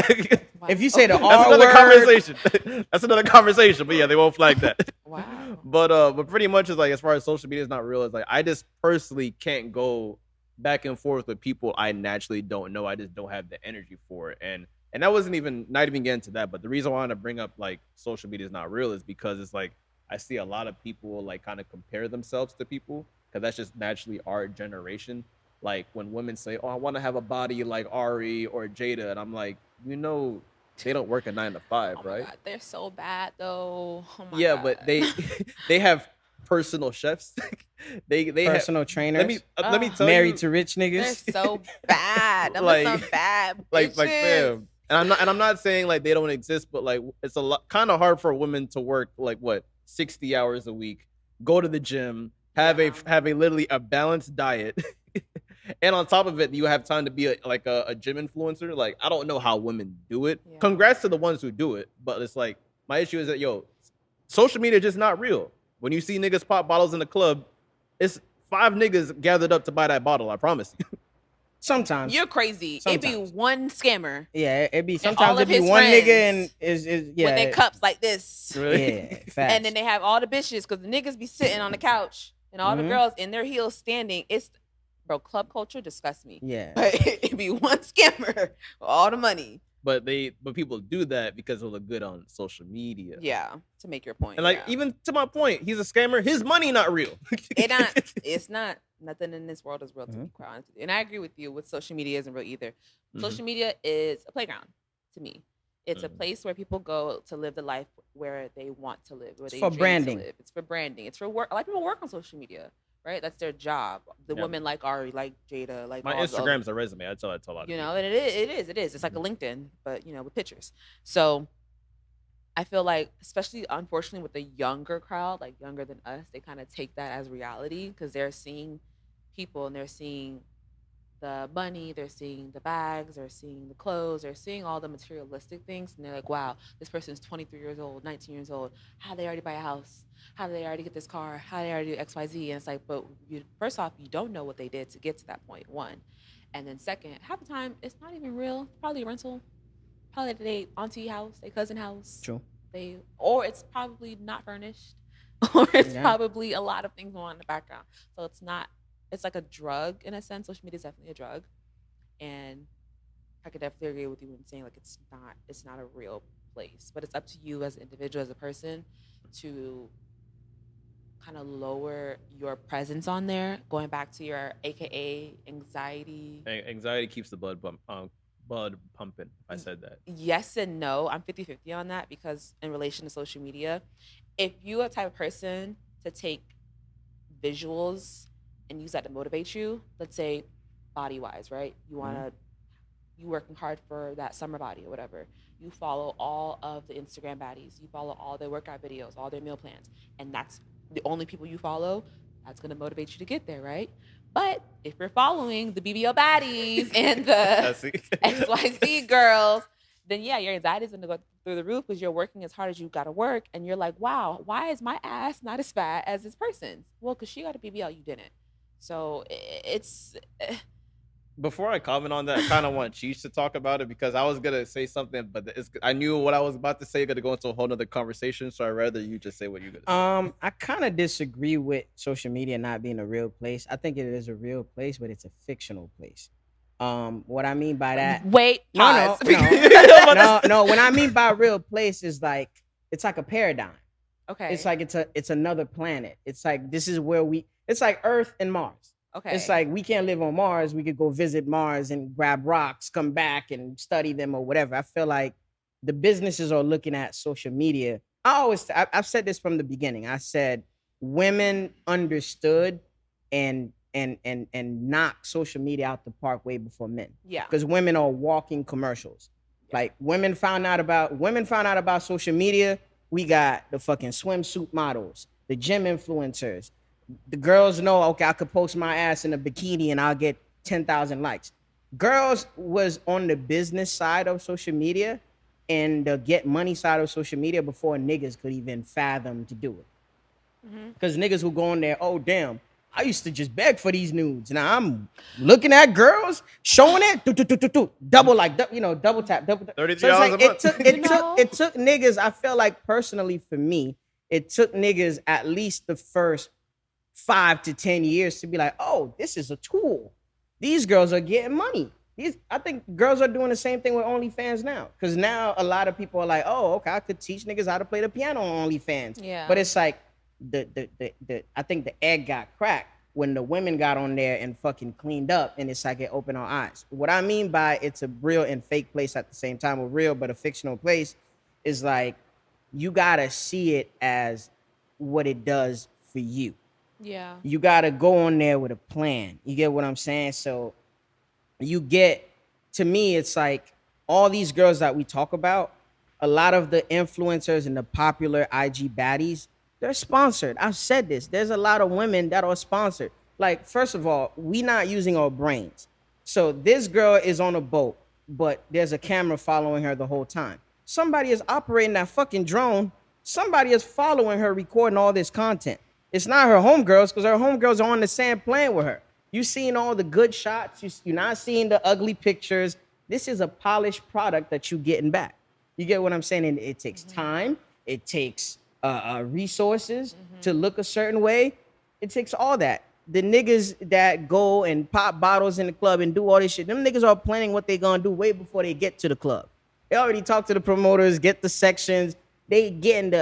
[SPEAKER 3] If you say the
[SPEAKER 1] that's
[SPEAKER 3] R
[SPEAKER 1] another
[SPEAKER 3] word,
[SPEAKER 1] conversation. That's another conversation. But yeah, they won't flag that.
[SPEAKER 2] Wow.
[SPEAKER 1] But pretty much it's like as far as social media is not real. It's like I just personally can't go back and forth with people I naturally don't know. I just don't have the energy for it. And that wasn't not even getting to that. But the reason why I want to bring up like social media is not real is because it's like I see a lot of people like kind of compare themselves to people because that's just naturally our generation. Like when women say, "Oh, I want to have a body like Ari or Jada," and I'm like, you know, they don't work a 9 to 5,
[SPEAKER 2] oh
[SPEAKER 1] right?
[SPEAKER 2] God, they're so bad though. Oh my
[SPEAKER 1] yeah,
[SPEAKER 2] God.
[SPEAKER 1] but they have personal chefs. they
[SPEAKER 3] personal trainers.
[SPEAKER 1] Let me tell
[SPEAKER 3] married
[SPEAKER 1] you,
[SPEAKER 3] to rich niggas.
[SPEAKER 2] They're so bad. Them
[SPEAKER 1] like,
[SPEAKER 2] are some bad bitches.
[SPEAKER 1] like fam. And I'm not saying like they don't exist, but like it's a lot kind of hard for women to work like 60 hours a week, go to the gym, have a literally a balanced diet. And on top of it, you have time to be a gym influencer. Like, I don't know how women do it. Yeah. Congrats to the ones who do it. But it's like, my issue is that, social media is just not real. When you see niggas pop bottles in the club, it's 5 niggas gathered up to buy that bottle. I promise you.
[SPEAKER 3] Sometimes.
[SPEAKER 2] You're crazy. It'd be one scammer.
[SPEAKER 3] Yeah, it'd be sometimes it'd be one nigga and is with
[SPEAKER 2] their cups like this.
[SPEAKER 1] Really?
[SPEAKER 3] Yeah, facts.
[SPEAKER 2] And then they have all the bitches because the niggas be sitting on the couch and all the girls in their heels standing. Bro, club culture disgusts me.
[SPEAKER 3] Yeah.
[SPEAKER 2] But it'd be one scammer with all the money.
[SPEAKER 1] But people do that because it'll look good on social media.
[SPEAKER 2] Yeah, to make your point.
[SPEAKER 1] And even to my point, he's a scammer. His money not real.
[SPEAKER 2] It's not. Nothing in this world is real, to be quite honest with you. And I agree with you. With social media isn't real either. Social media is a playground to me. It's a place where people go to live the life where they want to live. Where
[SPEAKER 3] it's for branding.
[SPEAKER 2] It's for branding. It's for work. A lot of people work on social media. Right, that's their job. The women like Ari, like Jada, like
[SPEAKER 1] my Instagram's a resume. I tell that to a lot of people.
[SPEAKER 2] And it is. It's like a LinkedIn, but with pictures. So I feel like, especially unfortunately with the younger crowd, like younger than us, they kind of take that as reality because they're seeing people and they're seeing the money, they're seeing the bags, they're seeing the clothes, they're seeing all the materialistic things, and they're like, wow, this person's 23 years old, 19 years old. How did they already buy a house? How did they already get this car? How did they already do X, Y, Z? And it's like, but first off, you don't know what they did to get to that point, one. And then second, half the time, it's not even real. Probably a rental. Probably their auntie house, their cousin house.
[SPEAKER 3] True.
[SPEAKER 2] Or it's probably not furnished. Or it's
[SPEAKER 3] Yeah.
[SPEAKER 2] probably a lot of things going on in the background. So it's like a drug in a sense. Social media is definitely a drug. And I could definitely agree with you when saying like it's not a real place. But it's up to you as an individual, as a person, to kind of lower your presence on there. Going back to your AKA anxiety.
[SPEAKER 1] Anxiety keeps the blood pumping. I said that.
[SPEAKER 2] Yes and no. I'm 50-50 on that, because in relation to social media, if you're a type of person to take visuals and use that to motivate you, let's say body wise, right? You working hard for that summer body or whatever. You follow all of the Instagram baddies. You follow all their workout videos, all their meal plans. And that's the only people you follow. That's going to motivate you to get there, right? But if you're following the BBL baddies and the XYZ girls, then yeah, your anxiety is going to go through the roof because you're working as hard as you got to work. And you're like, wow, why is my ass not as fat as this person's? Well, because she got a BBL, you didn't. So it's...
[SPEAKER 1] Before I comment on that, I kind of want Cheech to talk about it, because I was gonna say something, but I knew what I was about to say. Gonna go into a whole nother conversation, so I'd rather you just say what you're gonna say.
[SPEAKER 3] I kind of disagree with social media not being a real place. I think it is a real place, but it's a fictional place. What I mean by that?
[SPEAKER 2] Wait, pause.
[SPEAKER 3] No. What I mean by real place is like it's like a paradigm.
[SPEAKER 2] Okay.
[SPEAKER 3] It's like it's another planet. It's like this is where it's like Earth and Mars.
[SPEAKER 2] Okay.
[SPEAKER 3] It's like we can't live on Mars. We could go visit Mars and grab rocks, come back and study them or whatever. I feel like the businesses are looking at social media. I've said this from the beginning. I said women understood and knocked social media out the park way before men.
[SPEAKER 2] Yeah.
[SPEAKER 3] Because women are walking commercials. Yeah. Like women found out about social media. We got the fucking swimsuit models, the gym influencers. The girls know, okay, I could post my ass in a bikini and I'll get 10,000 likes. Girls was on the business side of social media and the get money side of social media before niggas could even fathom to do it. Because niggas who go on there, oh, damn, I used to just beg for these nudes. Now I'm looking at girls, showing it, double tap.
[SPEAKER 1] 33
[SPEAKER 3] so
[SPEAKER 1] hours a month.
[SPEAKER 3] It took niggas, I feel like personally for me, it took niggas at least the first 5 to 10 years to be like, oh, this is a tool. These girls are getting money. I think girls are doing the same thing with OnlyFans now. Because now a lot of people are like, oh, okay, I could teach niggas how to play the piano on OnlyFans.
[SPEAKER 2] Yeah.
[SPEAKER 3] But it's like I think the egg got cracked when the women got on there and fucking cleaned up, and it's like it opened our eyes. What I mean by it's a real and fake place at the same time, a real but a fictional place, is like you gotta see it as what it does for you.
[SPEAKER 2] Yeah.
[SPEAKER 3] You got to go on there with a plan. You get what I'm saying? So to me, it's like all these girls that we talk about, a lot of the influencers and the popular IG baddies, they're sponsored. I've said this. There's a lot of women that are sponsored. Like, first of all, we not using our brains. So this girl is on a boat, but there's a camera following her the whole time. Somebody is operating that fucking drone. Somebody is following her, recording all this content. It's not her homegirls, because her homegirls are on the sand playing with her. You seeing all the good shots. You're not seeing the ugly pictures. This is a polished product that you're getting back. You get what I'm saying? And it takes time. It takes resources to look a certain way. It takes all that. The niggas that go and pop bottles in the club and do all this shit, them niggas are planning what they gonna do way before they get to the club. They already talk to the promoters, get the sections. They getting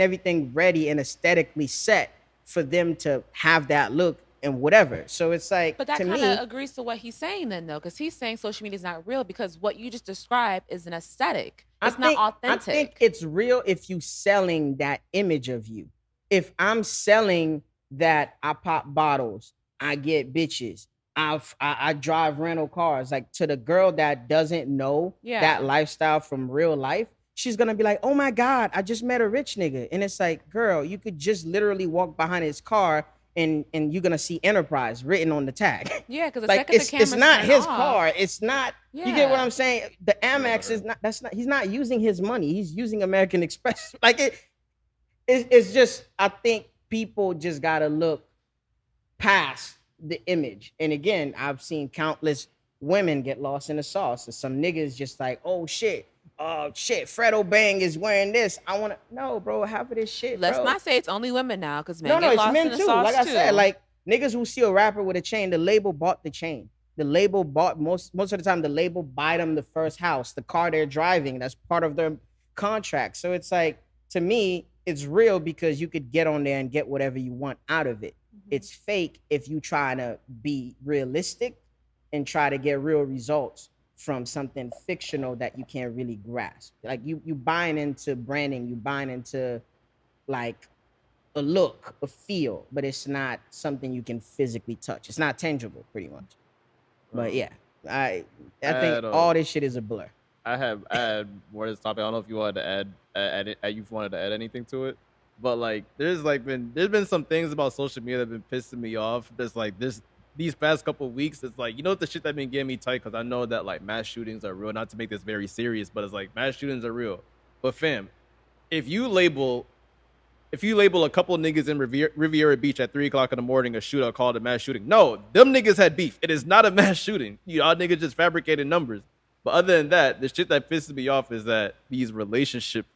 [SPEAKER 3] everything ready and aesthetically set for them to have that look and whatever. So it's like,
[SPEAKER 2] but that
[SPEAKER 3] to
[SPEAKER 2] kind
[SPEAKER 3] me,
[SPEAKER 2] of agrees to what he's saying then, though, because he's saying social media is not real because what you just described is an aesthetic. It's not authentic.
[SPEAKER 3] I think it's real if you selling that image of you. If I'm selling that I pop bottles, I get bitches, I drive rental cars, like to the girl that doesn't know that lifestyle from real life, she's gonna be like, oh my God, I just met a rich nigga. And it's like, girl, you could just literally walk behind his car and you're gonna see Enterprise written on the tag.
[SPEAKER 2] Yeah, because the
[SPEAKER 3] Like
[SPEAKER 2] second the
[SPEAKER 3] it's
[SPEAKER 2] camera's
[SPEAKER 3] not
[SPEAKER 2] turned
[SPEAKER 3] his
[SPEAKER 2] off,
[SPEAKER 3] car. It's not.
[SPEAKER 2] Yeah.
[SPEAKER 3] You get what I'm saying? The Amex is not. That's not. He's not using his money. He's using American Express. Like it's just. I think people just gotta look past the image. And again, I've seen countless women get lost in the sauce. So some niggas just like, oh shit, Fredo Bang is wearing this. I want to. No, bro, half of this shit.
[SPEAKER 2] Let's
[SPEAKER 3] bro.
[SPEAKER 2] not say it's only women now, because men
[SPEAKER 3] No,
[SPEAKER 2] get
[SPEAKER 3] it's
[SPEAKER 2] lost
[SPEAKER 3] men
[SPEAKER 2] in the
[SPEAKER 3] too.
[SPEAKER 2] sauce
[SPEAKER 3] Like I
[SPEAKER 2] too.
[SPEAKER 3] said, like niggas who see a rapper with a chain, the label bought the chain. The label bought most of the time. The label buy them the first house, the car they're driving. That's part of their contract. So it's like, to me, it's real because you could get on there and get whatever you want out of it. It's fake if you try to be realistic and try to get real results from something fictional that you can't really grasp. Like you buying into branding, you buying into like a look, a feel, but it's not something you can physically touch. It's not tangible, pretty much. But yeah, I think all this shit is a blur.
[SPEAKER 1] I had more to this topic. I don't know if you wanted to you wanted to add anything to it, but like there's been some things about social media that have been pissing me off. There's like these past couple of weeks. It's like, you know, the shit that been getting me tight, because I know that like mass shootings are real. Not to make this very serious, but it's like mass shootings are real. But fam, if you label a couple of niggas in Riviera Beach at 3 o'clock in the morning a shootout called a mass shooting, no, them niggas had beef. It is not a mass shooting. Y'all niggas just fabricated numbers. But other than that, the shit that pisses me off is that these relationship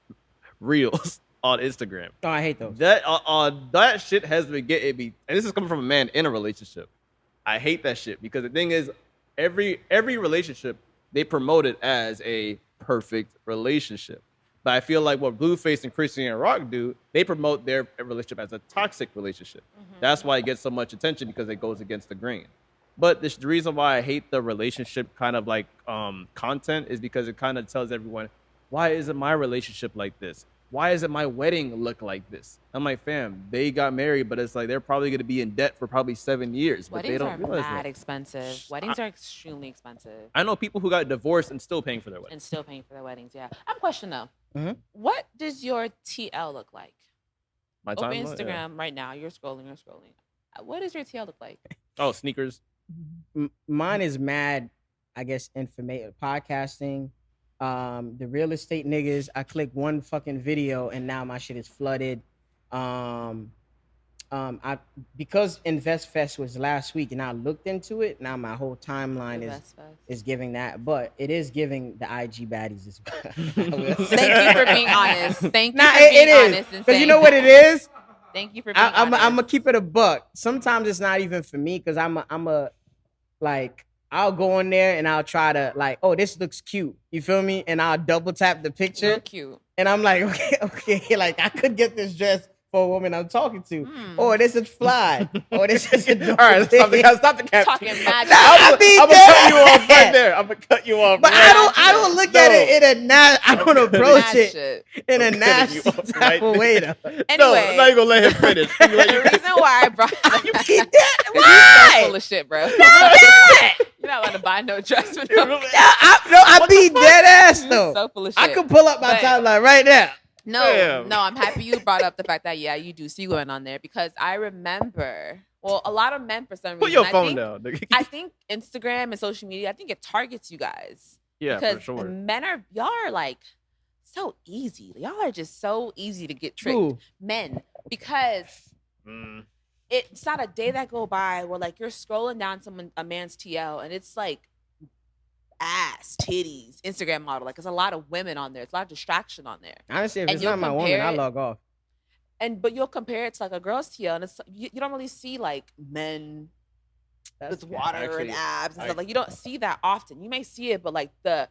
[SPEAKER 1] reels on Instagram.
[SPEAKER 3] Oh, I hate those.
[SPEAKER 1] That shit has been getting me, and this is coming from a man in a relationship. I hate that shit because the thing is, every relationship they promote it as a perfect relationship. But I feel like what Blueface and Chrisean Rock do, they promote their relationship as a toxic relationship. That's why it gets so much attention, because it goes against the grain. But the reason why I hate the relationship kind of like content is because it kind of tells everyone, why isn't my relationship like this? Why isn't my wedding look like this? I'm like, fam, they got married, but it's like they're probably going to be in debt for probably 7 years. But
[SPEAKER 2] Weddings
[SPEAKER 1] they don't
[SPEAKER 2] are
[SPEAKER 1] realize
[SPEAKER 2] mad
[SPEAKER 1] that.
[SPEAKER 2] expensive. Weddings are extremely expensive.
[SPEAKER 1] I know people who got divorced and still paying for their weddings.
[SPEAKER 2] And still paying for their weddings, yeah. I have a question though.
[SPEAKER 3] Mm-hmm.
[SPEAKER 2] What does your TL look like?
[SPEAKER 1] My
[SPEAKER 2] Open
[SPEAKER 1] timeline?
[SPEAKER 2] Instagram
[SPEAKER 1] Yeah.
[SPEAKER 2] right now. You're scrolling. What does your TL look like?
[SPEAKER 1] Oh, sneakers.
[SPEAKER 3] Mine is mad, I guess, informative podcasting. The real estate niggas, I click one fucking video and now my shit is flooded. Because Invest Fest was last week and I looked into it, now my whole timeline is giving that, but it is giving the IG baddies as well.
[SPEAKER 2] Thank you for being honest. Thank you for being honest.
[SPEAKER 3] Because you know what it is?
[SPEAKER 2] Thank you for being honest.
[SPEAKER 3] I'm gonna keep it a buck. Sometimes it's not even for me, because I'm a like, I'll go on there and I'll try to like, oh, this looks cute. You feel me? And I'll double tap the picture.
[SPEAKER 2] Real cute.
[SPEAKER 3] And I'm like, okay, like I could get this dress for a woman I'm talking to. Or this is fly. Or this is adorable.
[SPEAKER 1] All right, stop the cap.
[SPEAKER 2] Talking mad.
[SPEAKER 1] I'm gonna cut you off right there. I'm gonna cut you off.
[SPEAKER 3] But I don't look at it in a I don't approach it in a nasty type of way though.
[SPEAKER 2] Anyway,
[SPEAKER 1] No, I'm not even gonna let him finish.
[SPEAKER 2] the reason why I brought
[SPEAKER 3] You keep that?
[SPEAKER 2] you're
[SPEAKER 3] Why?
[SPEAKER 2] so full of shit, bro.
[SPEAKER 3] Not that.
[SPEAKER 2] You're not allowed to buy no dress with no.
[SPEAKER 3] I be dead ass though.
[SPEAKER 2] So full of shit.
[SPEAKER 3] I could pull up my
[SPEAKER 2] But-
[SPEAKER 3] timeline right now.
[SPEAKER 1] Damn.
[SPEAKER 2] No, I'm happy you brought up the fact that, yeah, you do see women on there, because I remember, well, a lot of men for some reason.
[SPEAKER 1] Put your
[SPEAKER 2] I
[SPEAKER 1] phone
[SPEAKER 2] think,
[SPEAKER 1] down, nigga.
[SPEAKER 2] I think Instagram and social media, I think it targets you guys.
[SPEAKER 1] Yeah,
[SPEAKER 2] because
[SPEAKER 1] for sure.
[SPEAKER 2] men y'all are like so easy. Y'all are just so easy to get tricked.
[SPEAKER 3] Ooh.
[SPEAKER 2] Men, because it's not a day that go by where like you're scrolling down a man's TL and it's like ass, titties, Instagram model. Like, there's a lot of women on there. It's a lot of distraction on there.
[SPEAKER 3] Honestly, if
[SPEAKER 2] And
[SPEAKER 3] it's
[SPEAKER 2] you'll
[SPEAKER 3] not my woman,
[SPEAKER 2] compare
[SPEAKER 3] I
[SPEAKER 2] it-
[SPEAKER 3] log off.
[SPEAKER 2] But you'll compare it to like a girl's TL, and it's you don't really see like men with water and
[SPEAKER 1] Actually,
[SPEAKER 2] abs and stuff. Like, you don't see that often. You may see it, but like the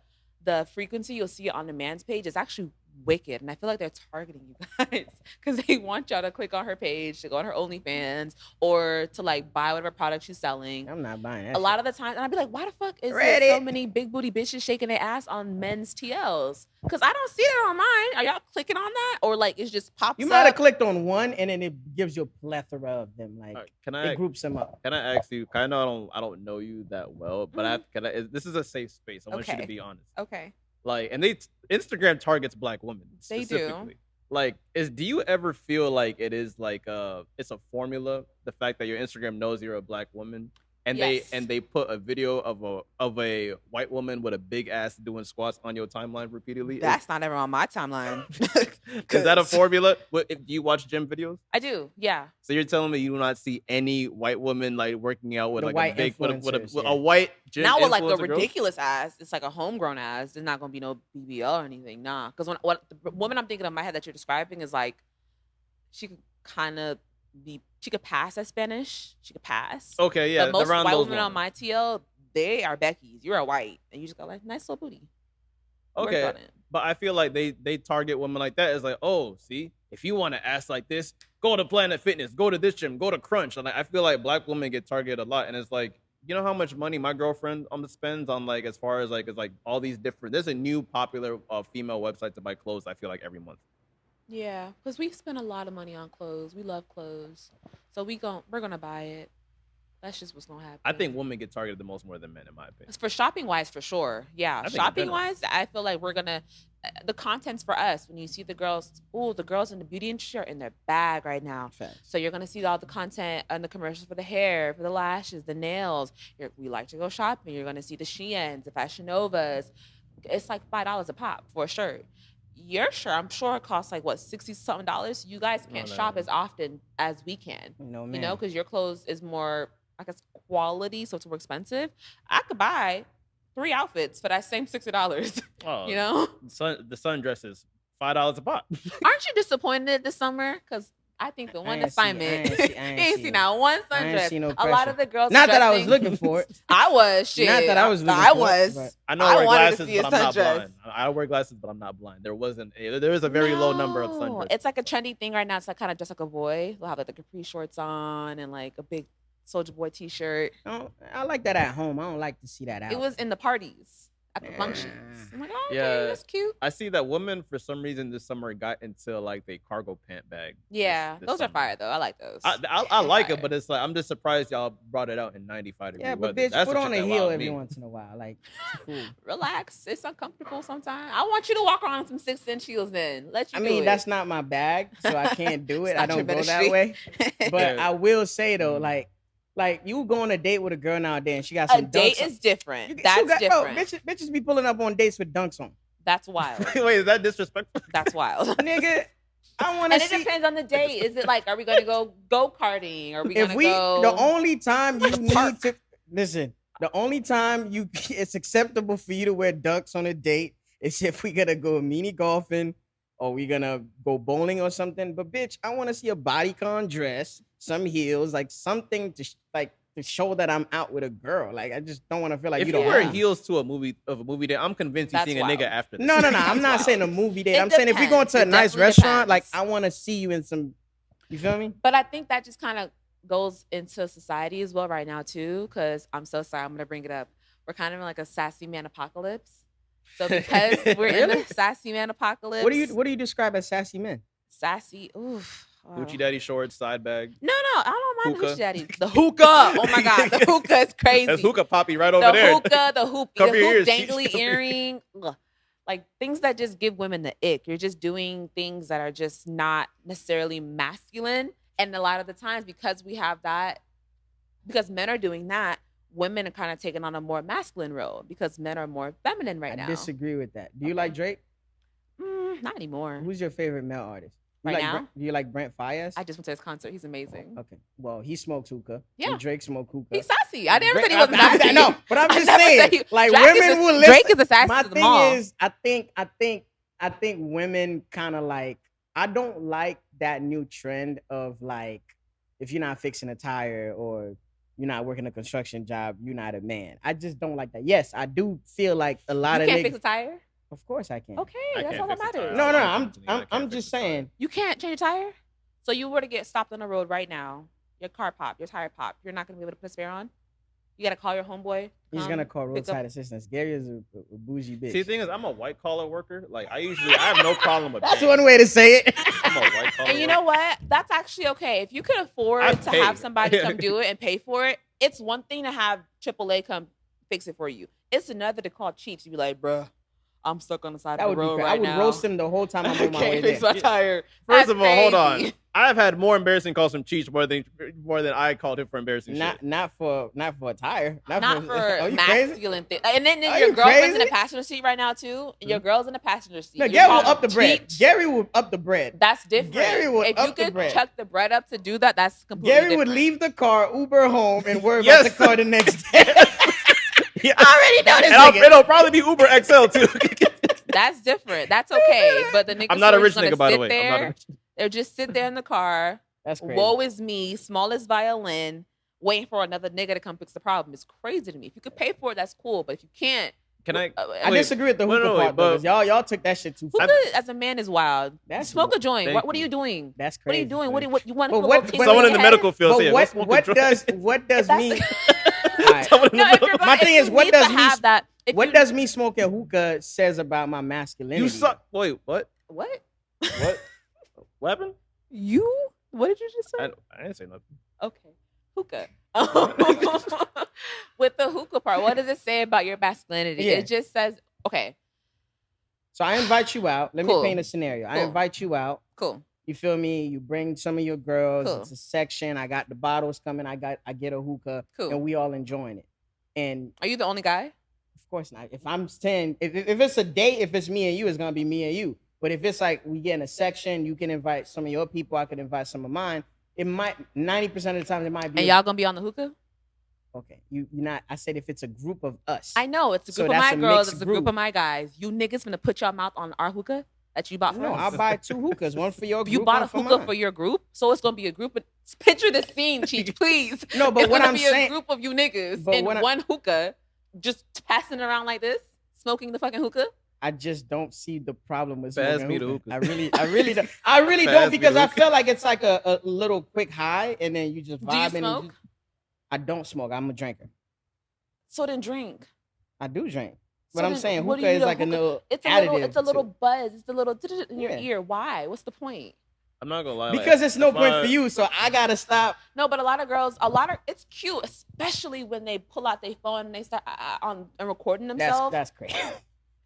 [SPEAKER 2] frequency you'll see it on the man's page is actually wicked. And I feel like they're targeting you guys because they want y'all to click on her page, to go on her OnlyFans, or to like buy whatever product she's selling.
[SPEAKER 3] I'm not buying that.
[SPEAKER 2] A lot of the time, and I'd be like, why the fuck is there
[SPEAKER 3] Reddit.
[SPEAKER 2] so many big booty bitches shaking their ass on men's TLs? Because I don't see that on mine. Are y'all clicking on that? Or like it just pops
[SPEAKER 3] You
[SPEAKER 2] up?
[SPEAKER 3] might have clicked on one and then it gives you a plethora of them. Like, it groups them up.
[SPEAKER 1] Can I ask you? I know I don't know you that well, but this is a safe space. I want you to
[SPEAKER 2] Okay.
[SPEAKER 1] be honest.
[SPEAKER 2] Okay.
[SPEAKER 1] Like, and Instagram targets black women
[SPEAKER 2] They do.
[SPEAKER 1] specifically. like, do you ever feel like it is like it's a formula, the fact that your Instagram knows you're a black woman, and
[SPEAKER 2] Yes.
[SPEAKER 1] they put a video of a white woman with a big ass doing squats on your timeline repeatedly?
[SPEAKER 2] That's not ever on my timeline.
[SPEAKER 1] Is that a formula? Do you watch gym videos?
[SPEAKER 2] I do, yeah.
[SPEAKER 1] So you're telling me you do not see any white woman like working out with
[SPEAKER 3] The
[SPEAKER 1] like
[SPEAKER 3] white
[SPEAKER 1] a big with
[SPEAKER 3] influencers,
[SPEAKER 1] a white gym
[SPEAKER 2] Not with like a
[SPEAKER 1] influencer girl?
[SPEAKER 2] ridiculous ass. It's like a homegrown ass. There's not gonna be no BBL or anything. Nah, because what the woman I'm thinking of in my head that you're describing is like, she could kind of be. She could pass as Spanish. She could pass.
[SPEAKER 1] Okay, yeah,
[SPEAKER 2] But most
[SPEAKER 1] around
[SPEAKER 2] white
[SPEAKER 1] those
[SPEAKER 2] women on
[SPEAKER 1] ones.
[SPEAKER 2] my TL, they are Becky's. You're a white, and you just got like nice little booty. Work
[SPEAKER 1] Okay,
[SPEAKER 2] on it.
[SPEAKER 1] but I feel like they target women like that. It's like, oh, see, if you want to ass like this, go to Planet Fitness, go to this gym, go to Crunch. And I feel like black women get targeted a lot, and it's like, you know how much money my girlfriend spends on like as far as like it's like all these different. There's a new popular female website to buy clothes. I feel like every month.
[SPEAKER 2] Yeah, because we spend a lot of money on clothes. We love clothes, so we're gonna buy it. That's just what's gonna happen.
[SPEAKER 1] I think women get targeted the most more than men, in my opinion.
[SPEAKER 2] For shopping wise, for sure. Yeah,
[SPEAKER 1] I think in
[SPEAKER 2] shopping
[SPEAKER 1] general.
[SPEAKER 2] wise, I feel like we're gonna. The content's for us. When you see the girls, the girls in the beauty industry are in their bag right now.
[SPEAKER 3] Facts.
[SPEAKER 2] So you're gonna see all the content on the commercials for the hair, for the lashes, the nails. We like to go shopping. You're gonna see the Sheins, the Fashion Novas. It's like $5 a pop for a shirt. Your shirt, I'm sure, it costs like what, $60-something. You guys can't
[SPEAKER 1] no.
[SPEAKER 2] shop as often as we can.
[SPEAKER 3] No,
[SPEAKER 2] You
[SPEAKER 3] man.
[SPEAKER 2] know, because your clothes is more, I guess, quality, so it's more expensive. I could buy 3 outfits for that same $60.
[SPEAKER 1] Oh,
[SPEAKER 2] You know,
[SPEAKER 1] the sundresses $5 a pop.
[SPEAKER 2] aren't you disappointed this summer? Because I think the one
[SPEAKER 3] ain't see- I
[SPEAKER 2] assignment,
[SPEAKER 3] ain't see-
[SPEAKER 2] you
[SPEAKER 3] I ain't
[SPEAKER 2] ain't
[SPEAKER 3] see
[SPEAKER 2] seen
[SPEAKER 3] no-
[SPEAKER 2] not one
[SPEAKER 3] I ain't
[SPEAKER 2] sundress.
[SPEAKER 3] see no
[SPEAKER 2] A lot
[SPEAKER 3] pressure.
[SPEAKER 2] of the girls,
[SPEAKER 3] Not that I was
[SPEAKER 2] dressing-
[SPEAKER 3] looking for it.
[SPEAKER 2] I was shit.
[SPEAKER 3] Not that I was looking
[SPEAKER 2] I
[SPEAKER 3] for it,
[SPEAKER 2] was.
[SPEAKER 3] but-
[SPEAKER 1] I know I wear
[SPEAKER 2] wanted to
[SPEAKER 1] glasses,
[SPEAKER 2] see a
[SPEAKER 1] but I'm not
[SPEAKER 2] sundress.
[SPEAKER 1] blind. I wear glasses, but I'm not blind. There is a very low number of
[SPEAKER 2] No,
[SPEAKER 1] sundresses.
[SPEAKER 2] It's like a trendy thing right now. It's like kind of just like a boy. They'll have like the capri shorts on and like a big Soldier Boy t-shirt.
[SPEAKER 3] I like that at home. I don't like to see that out.
[SPEAKER 2] It was in the parties at the
[SPEAKER 3] Yeah.
[SPEAKER 2] functions. I'm like, oh, okay,
[SPEAKER 1] Yeah.
[SPEAKER 2] that's cute.
[SPEAKER 1] I see that women for some reason this summer got into like the cargo pant bag.
[SPEAKER 2] Yeah,
[SPEAKER 1] this
[SPEAKER 2] those are
[SPEAKER 1] summer.
[SPEAKER 2] fire though. I like those.
[SPEAKER 1] I like
[SPEAKER 2] Fire.
[SPEAKER 1] it, but it's like I'm just surprised y'all brought it out in 95 degree
[SPEAKER 3] Yeah, but
[SPEAKER 1] weather.
[SPEAKER 3] bitch,
[SPEAKER 1] That's
[SPEAKER 3] put
[SPEAKER 1] the
[SPEAKER 3] on
[SPEAKER 1] shit
[SPEAKER 3] a
[SPEAKER 1] that
[SPEAKER 3] heel
[SPEAKER 1] wowed
[SPEAKER 3] every
[SPEAKER 1] me.
[SPEAKER 3] once in a while. Like, it's cool.
[SPEAKER 2] Relax. It's uncomfortable sometimes. I want you to walk around with some 6-inch heels then. Let you
[SPEAKER 3] I
[SPEAKER 2] do
[SPEAKER 3] mean,
[SPEAKER 2] it.
[SPEAKER 3] that's not my bag, so I can't do it.
[SPEAKER 2] It's
[SPEAKER 3] I
[SPEAKER 2] not your
[SPEAKER 3] don't go that
[SPEAKER 2] ministry.
[SPEAKER 3] way. But
[SPEAKER 1] Yeah.
[SPEAKER 3] I will say though, like you go on a date with a girl nowadays and she got some
[SPEAKER 2] a date
[SPEAKER 3] dunks on.
[SPEAKER 2] is different.
[SPEAKER 3] You- she
[SPEAKER 2] That's
[SPEAKER 3] got-
[SPEAKER 2] different.
[SPEAKER 3] Bitches be pulling up on dates with dunks on.
[SPEAKER 2] That's wild.
[SPEAKER 1] Wait, is that disrespectful?
[SPEAKER 2] That's wild.
[SPEAKER 3] Nigga, I want to
[SPEAKER 2] And it
[SPEAKER 3] see.
[SPEAKER 2] depends on the date. Is it like, are we going to go karting? Are we going
[SPEAKER 3] If
[SPEAKER 2] to
[SPEAKER 3] we,
[SPEAKER 2] go?
[SPEAKER 3] the only time you need
[SPEAKER 2] Park.
[SPEAKER 3] to listen, the only time it's acceptable for you to wear dunks on a date is if we gotta go mini golfing or we gonna go bowling or something. But bitch, I want to see a bodycon dress, some heels, like something to to show that I'm out with a girl. Like I just don't want to feel like
[SPEAKER 1] If
[SPEAKER 3] you
[SPEAKER 1] you
[SPEAKER 3] don't
[SPEAKER 1] wear
[SPEAKER 3] have.
[SPEAKER 1] heels to a movie date, I'm convinced you're
[SPEAKER 2] That's
[SPEAKER 1] seeing a
[SPEAKER 2] wild.
[SPEAKER 1] nigga after this.
[SPEAKER 3] No. I'm
[SPEAKER 2] That's
[SPEAKER 3] not saying a
[SPEAKER 2] wild.
[SPEAKER 3] movie date.
[SPEAKER 2] It
[SPEAKER 3] I'm saying if we going to a
[SPEAKER 2] depends. It
[SPEAKER 3] nice
[SPEAKER 2] definitely
[SPEAKER 3] restaurant, like
[SPEAKER 2] depends.
[SPEAKER 3] I want to see you in some. You feel me?
[SPEAKER 2] But I think that just kind of goes into society as well right now too. Because I'm so sorry, I'm going to bring it up. We're kind of in like a sassy man apocalypse. So because we're in
[SPEAKER 3] Really?
[SPEAKER 2] the sassy man apocalypse.
[SPEAKER 3] What do you describe as sassy men?
[SPEAKER 2] Sassy? Oof.
[SPEAKER 1] Hoochie daddy shorts, side bag.
[SPEAKER 2] No, I don't mind the
[SPEAKER 1] Hookah.
[SPEAKER 2] hoochie daddy. The hookah. Oh my god, the hookah is crazy.
[SPEAKER 1] That's hookah poppy right over
[SPEAKER 2] the
[SPEAKER 1] there.
[SPEAKER 2] hookah, the hoop,
[SPEAKER 1] Cover
[SPEAKER 2] the
[SPEAKER 1] your
[SPEAKER 2] hoop
[SPEAKER 1] ears, Cheech.
[SPEAKER 2] dangly
[SPEAKER 1] Cover your
[SPEAKER 2] earring, ugh. Like things that just give women the ick. You're just doing things that are just not necessarily masculine, and a lot of the times because we have that, because men are doing that, women are kind of taking on a more masculine role because men are more feminine right
[SPEAKER 3] I
[SPEAKER 2] now.
[SPEAKER 3] disagree with that. Do you
[SPEAKER 2] Okay.
[SPEAKER 3] like Drake?
[SPEAKER 2] Not anymore.
[SPEAKER 3] Who's your favorite male artist? You
[SPEAKER 2] Right
[SPEAKER 3] like
[SPEAKER 2] now?
[SPEAKER 3] Do you like Brent Fayez?
[SPEAKER 2] I just went to his concert. He's amazing.
[SPEAKER 3] Okay. Well, he smokes hookah.
[SPEAKER 2] Yeah.
[SPEAKER 3] And Drake smoked hookah.
[SPEAKER 2] He's sassy. I never said he
[SPEAKER 3] I-
[SPEAKER 2] wasn't
[SPEAKER 3] I-
[SPEAKER 2] sassy.
[SPEAKER 3] No, but I'm
[SPEAKER 2] I
[SPEAKER 3] just
[SPEAKER 2] never
[SPEAKER 3] saying,
[SPEAKER 2] said he-
[SPEAKER 3] like
[SPEAKER 2] Drake is
[SPEAKER 3] women
[SPEAKER 2] the-
[SPEAKER 3] will listen.
[SPEAKER 2] Drake is the sassy
[SPEAKER 3] My
[SPEAKER 2] of them
[SPEAKER 3] thing
[SPEAKER 2] all.
[SPEAKER 3] is, I think women kind of like. I don't like that new trend of like, if you're not fixing a tire or you're not working a construction job, you're not a man. I just don't like that. Yes, I do feel like a lot
[SPEAKER 2] You
[SPEAKER 3] of
[SPEAKER 2] can't
[SPEAKER 3] niggas.
[SPEAKER 2] fix a tire?
[SPEAKER 3] Of course I can.
[SPEAKER 2] Okay,
[SPEAKER 1] I
[SPEAKER 2] that's
[SPEAKER 1] can't
[SPEAKER 2] all that
[SPEAKER 1] fix a tire.
[SPEAKER 2] matters.
[SPEAKER 3] No,
[SPEAKER 1] I
[SPEAKER 3] I'm
[SPEAKER 1] can't fix
[SPEAKER 3] just
[SPEAKER 1] a tire.
[SPEAKER 3] saying.
[SPEAKER 2] You can't change a tire? So you were to get stopped on the road right now, your car popped, your tire popped, you're not going to be able to put a spare on? You got to call your homeboy?
[SPEAKER 3] He's
[SPEAKER 2] come
[SPEAKER 3] gonna call
[SPEAKER 2] pick up-
[SPEAKER 3] roadside assistance. Gary is a bougie bitch.
[SPEAKER 1] See, the thing is, I'm a white collar worker. Like I have no problem with.
[SPEAKER 3] That's
[SPEAKER 1] paying.
[SPEAKER 3] one way to say it.
[SPEAKER 1] I'm a white collar.
[SPEAKER 2] And you know what? That's actually okay. If you could afford
[SPEAKER 1] I
[SPEAKER 2] to
[SPEAKER 1] pay.
[SPEAKER 2] have somebody come do it and pay for it, it's one thing to have AAA come fix it for you. It's another to call Cheech and be like, bruh, I'm stuck on the side
[SPEAKER 3] That
[SPEAKER 2] of
[SPEAKER 3] would
[SPEAKER 2] the
[SPEAKER 3] be
[SPEAKER 2] road
[SPEAKER 3] crazy.
[SPEAKER 2] right
[SPEAKER 3] I would
[SPEAKER 2] now.
[SPEAKER 3] roast him the whole time I'm on my way
[SPEAKER 2] Can't fix
[SPEAKER 3] there.
[SPEAKER 2] my tire.
[SPEAKER 1] First
[SPEAKER 2] That's
[SPEAKER 1] of all, hold on.
[SPEAKER 2] crazy.
[SPEAKER 1] I've had more embarrassing calls from Cheech more than I called him for embarrassing shit.
[SPEAKER 3] Not for a tire.
[SPEAKER 2] Not for
[SPEAKER 3] Are you crazy?
[SPEAKER 2] masculine things. And then
[SPEAKER 3] Are
[SPEAKER 2] your
[SPEAKER 3] you
[SPEAKER 2] girlfriend's in the
[SPEAKER 3] crazy?
[SPEAKER 2] passenger seat right now too. And your girl's in the passenger seat.
[SPEAKER 3] No,
[SPEAKER 2] You
[SPEAKER 3] Gary
[SPEAKER 2] call
[SPEAKER 3] will up the
[SPEAKER 2] him
[SPEAKER 3] bread.
[SPEAKER 2] Cheech.
[SPEAKER 3] Gary will up the bread.
[SPEAKER 2] That's different.
[SPEAKER 3] Gary would
[SPEAKER 2] if you
[SPEAKER 3] up the
[SPEAKER 2] could
[SPEAKER 3] bread.
[SPEAKER 2] chuck the bread up to do that, that's completely
[SPEAKER 3] Gary
[SPEAKER 2] different.
[SPEAKER 3] would leave the car, Uber home, and worry
[SPEAKER 1] Yes.
[SPEAKER 3] about the car the next day.
[SPEAKER 1] Yeah.
[SPEAKER 3] I already know this
[SPEAKER 1] And
[SPEAKER 3] nigga.
[SPEAKER 1] it'll probably be Uber XL too.
[SPEAKER 2] That's different. That's okay. But the niggas
[SPEAKER 1] I'm not a
[SPEAKER 2] who are
[SPEAKER 1] rich
[SPEAKER 2] just gonna
[SPEAKER 1] nigga, by the
[SPEAKER 2] sit
[SPEAKER 1] way.
[SPEAKER 2] there,
[SPEAKER 1] I'm not a rich.
[SPEAKER 2] they'll just sit there in the car.
[SPEAKER 3] That's crazy.
[SPEAKER 2] Woe is me, smallest violin, waiting for another nigga to come fix the problem. It's crazy to me. If you could pay for it, that's cool. But if you can't,
[SPEAKER 1] Can I?
[SPEAKER 3] I
[SPEAKER 1] Wait,
[SPEAKER 3] disagree with the
[SPEAKER 1] wait,
[SPEAKER 3] hookah
[SPEAKER 1] no, wait,
[SPEAKER 3] part, though,
[SPEAKER 1] but-
[SPEAKER 3] 'cause y'all took that shit too far.
[SPEAKER 2] hookah as a man is wild.
[SPEAKER 3] That's
[SPEAKER 2] Smoke a joint.
[SPEAKER 1] Thank
[SPEAKER 2] What are you doing?
[SPEAKER 3] That's
[SPEAKER 2] What are
[SPEAKER 3] crazy.
[SPEAKER 2] you doing? What you want
[SPEAKER 3] But
[SPEAKER 2] to
[SPEAKER 3] what-
[SPEAKER 2] put
[SPEAKER 3] but-
[SPEAKER 1] Someone in the medical field
[SPEAKER 3] But
[SPEAKER 1] said,
[SPEAKER 3] what
[SPEAKER 1] "Let's smoke a joint."
[SPEAKER 3] does
[SPEAKER 2] That's-
[SPEAKER 3] me? Alright.
[SPEAKER 1] Someone in
[SPEAKER 2] No,
[SPEAKER 1] the
[SPEAKER 2] if
[SPEAKER 1] medical-
[SPEAKER 2] you're gonna,
[SPEAKER 3] My thing
[SPEAKER 2] if
[SPEAKER 3] is,
[SPEAKER 2] you
[SPEAKER 3] what
[SPEAKER 2] need
[SPEAKER 3] does
[SPEAKER 2] to
[SPEAKER 3] me-
[SPEAKER 2] have that? If
[SPEAKER 3] What
[SPEAKER 2] you-
[SPEAKER 3] does me smoking hookah says about my masculinity?
[SPEAKER 1] You suck. Wait, what?
[SPEAKER 2] What?
[SPEAKER 1] What? What happened?
[SPEAKER 2] You? What did you just say?
[SPEAKER 1] I didn't say nothing.
[SPEAKER 2] Okay. Hookah. With the hookah part, what does it say about your masculinity?
[SPEAKER 3] Yeah.
[SPEAKER 2] It just says, okay,
[SPEAKER 3] So I invite you out. Let
[SPEAKER 2] Cool.
[SPEAKER 3] me paint a scenario. I
[SPEAKER 2] Cool.
[SPEAKER 3] invite you out.
[SPEAKER 2] cool.
[SPEAKER 3] You feel me? You bring some of your girls.
[SPEAKER 2] Cool.
[SPEAKER 3] It's a section. I got the bottles coming. I get a hookah,
[SPEAKER 2] Cool.
[SPEAKER 3] and we all enjoying it. And
[SPEAKER 2] Are you the only guy?
[SPEAKER 3] of course not. If I'm saying if it's a date, if it's me and you, it's gonna be me and you. But if it's like we get in a section, you can invite some of your people. I could invite some of mine. It might 90% of the time it might be.
[SPEAKER 2] And y'all gonna be on the hookah?
[SPEAKER 3] Okay, you not. I said if it's a group of us.
[SPEAKER 2] I know it's a
[SPEAKER 3] So
[SPEAKER 2] group of
[SPEAKER 3] that's
[SPEAKER 2] my
[SPEAKER 3] a
[SPEAKER 2] girls,
[SPEAKER 3] mixed
[SPEAKER 2] it's a group
[SPEAKER 3] group.
[SPEAKER 2] of my guys. You niggas gonna put your mouth on our hookah that you bought for
[SPEAKER 3] No,
[SPEAKER 2] us?
[SPEAKER 3] I'll buy 2 hookahs, one for your group.
[SPEAKER 2] You bought a
[SPEAKER 3] one for
[SPEAKER 2] hookah
[SPEAKER 3] mine.
[SPEAKER 2] for your group, so it's gonna be a group of. Picture the scene, Cheech, please.
[SPEAKER 3] No, but
[SPEAKER 2] it's
[SPEAKER 3] what
[SPEAKER 2] gonna
[SPEAKER 3] I'm
[SPEAKER 2] be
[SPEAKER 3] saying-
[SPEAKER 2] a group of you niggas
[SPEAKER 3] But
[SPEAKER 2] in
[SPEAKER 3] what I-
[SPEAKER 2] one hookah, just passing it around like this, smoking the fucking hookah.
[SPEAKER 3] I just don't see the problem with
[SPEAKER 1] Pass
[SPEAKER 3] smoking
[SPEAKER 1] me the
[SPEAKER 3] hookah.
[SPEAKER 1] hookah.
[SPEAKER 3] I really don't. I really
[SPEAKER 1] Pass
[SPEAKER 3] don't
[SPEAKER 1] me
[SPEAKER 3] because
[SPEAKER 1] the
[SPEAKER 3] I
[SPEAKER 1] hookah.
[SPEAKER 3] feel like it's like a little quick high, and then you just
[SPEAKER 2] Do you
[SPEAKER 3] vibing. and
[SPEAKER 2] smoke?
[SPEAKER 3] I don't smoke. I'm a drinker.
[SPEAKER 2] So then drink.
[SPEAKER 3] I do drink, but
[SPEAKER 2] So
[SPEAKER 3] I'm
[SPEAKER 2] then
[SPEAKER 3] saying
[SPEAKER 2] what do
[SPEAKER 3] hookah
[SPEAKER 2] you
[SPEAKER 3] is
[SPEAKER 2] do?
[SPEAKER 3] like a little
[SPEAKER 2] It's a
[SPEAKER 3] additive.
[SPEAKER 2] little. It's a little
[SPEAKER 3] to-
[SPEAKER 2] buzz. It's a little in your
[SPEAKER 3] Yeah.
[SPEAKER 2] ear. Why? What's the point?
[SPEAKER 1] I'm not gonna lie.
[SPEAKER 3] because it's no
[SPEAKER 1] if
[SPEAKER 3] point
[SPEAKER 1] I-
[SPEAKER 3] for you, so I gotta stop.
[SPEAKER 2] No, but a lot of girls, it's cute, especially when they pull out their phone and they start on and recording themselves.
[SPEAKER 3] That's crazy.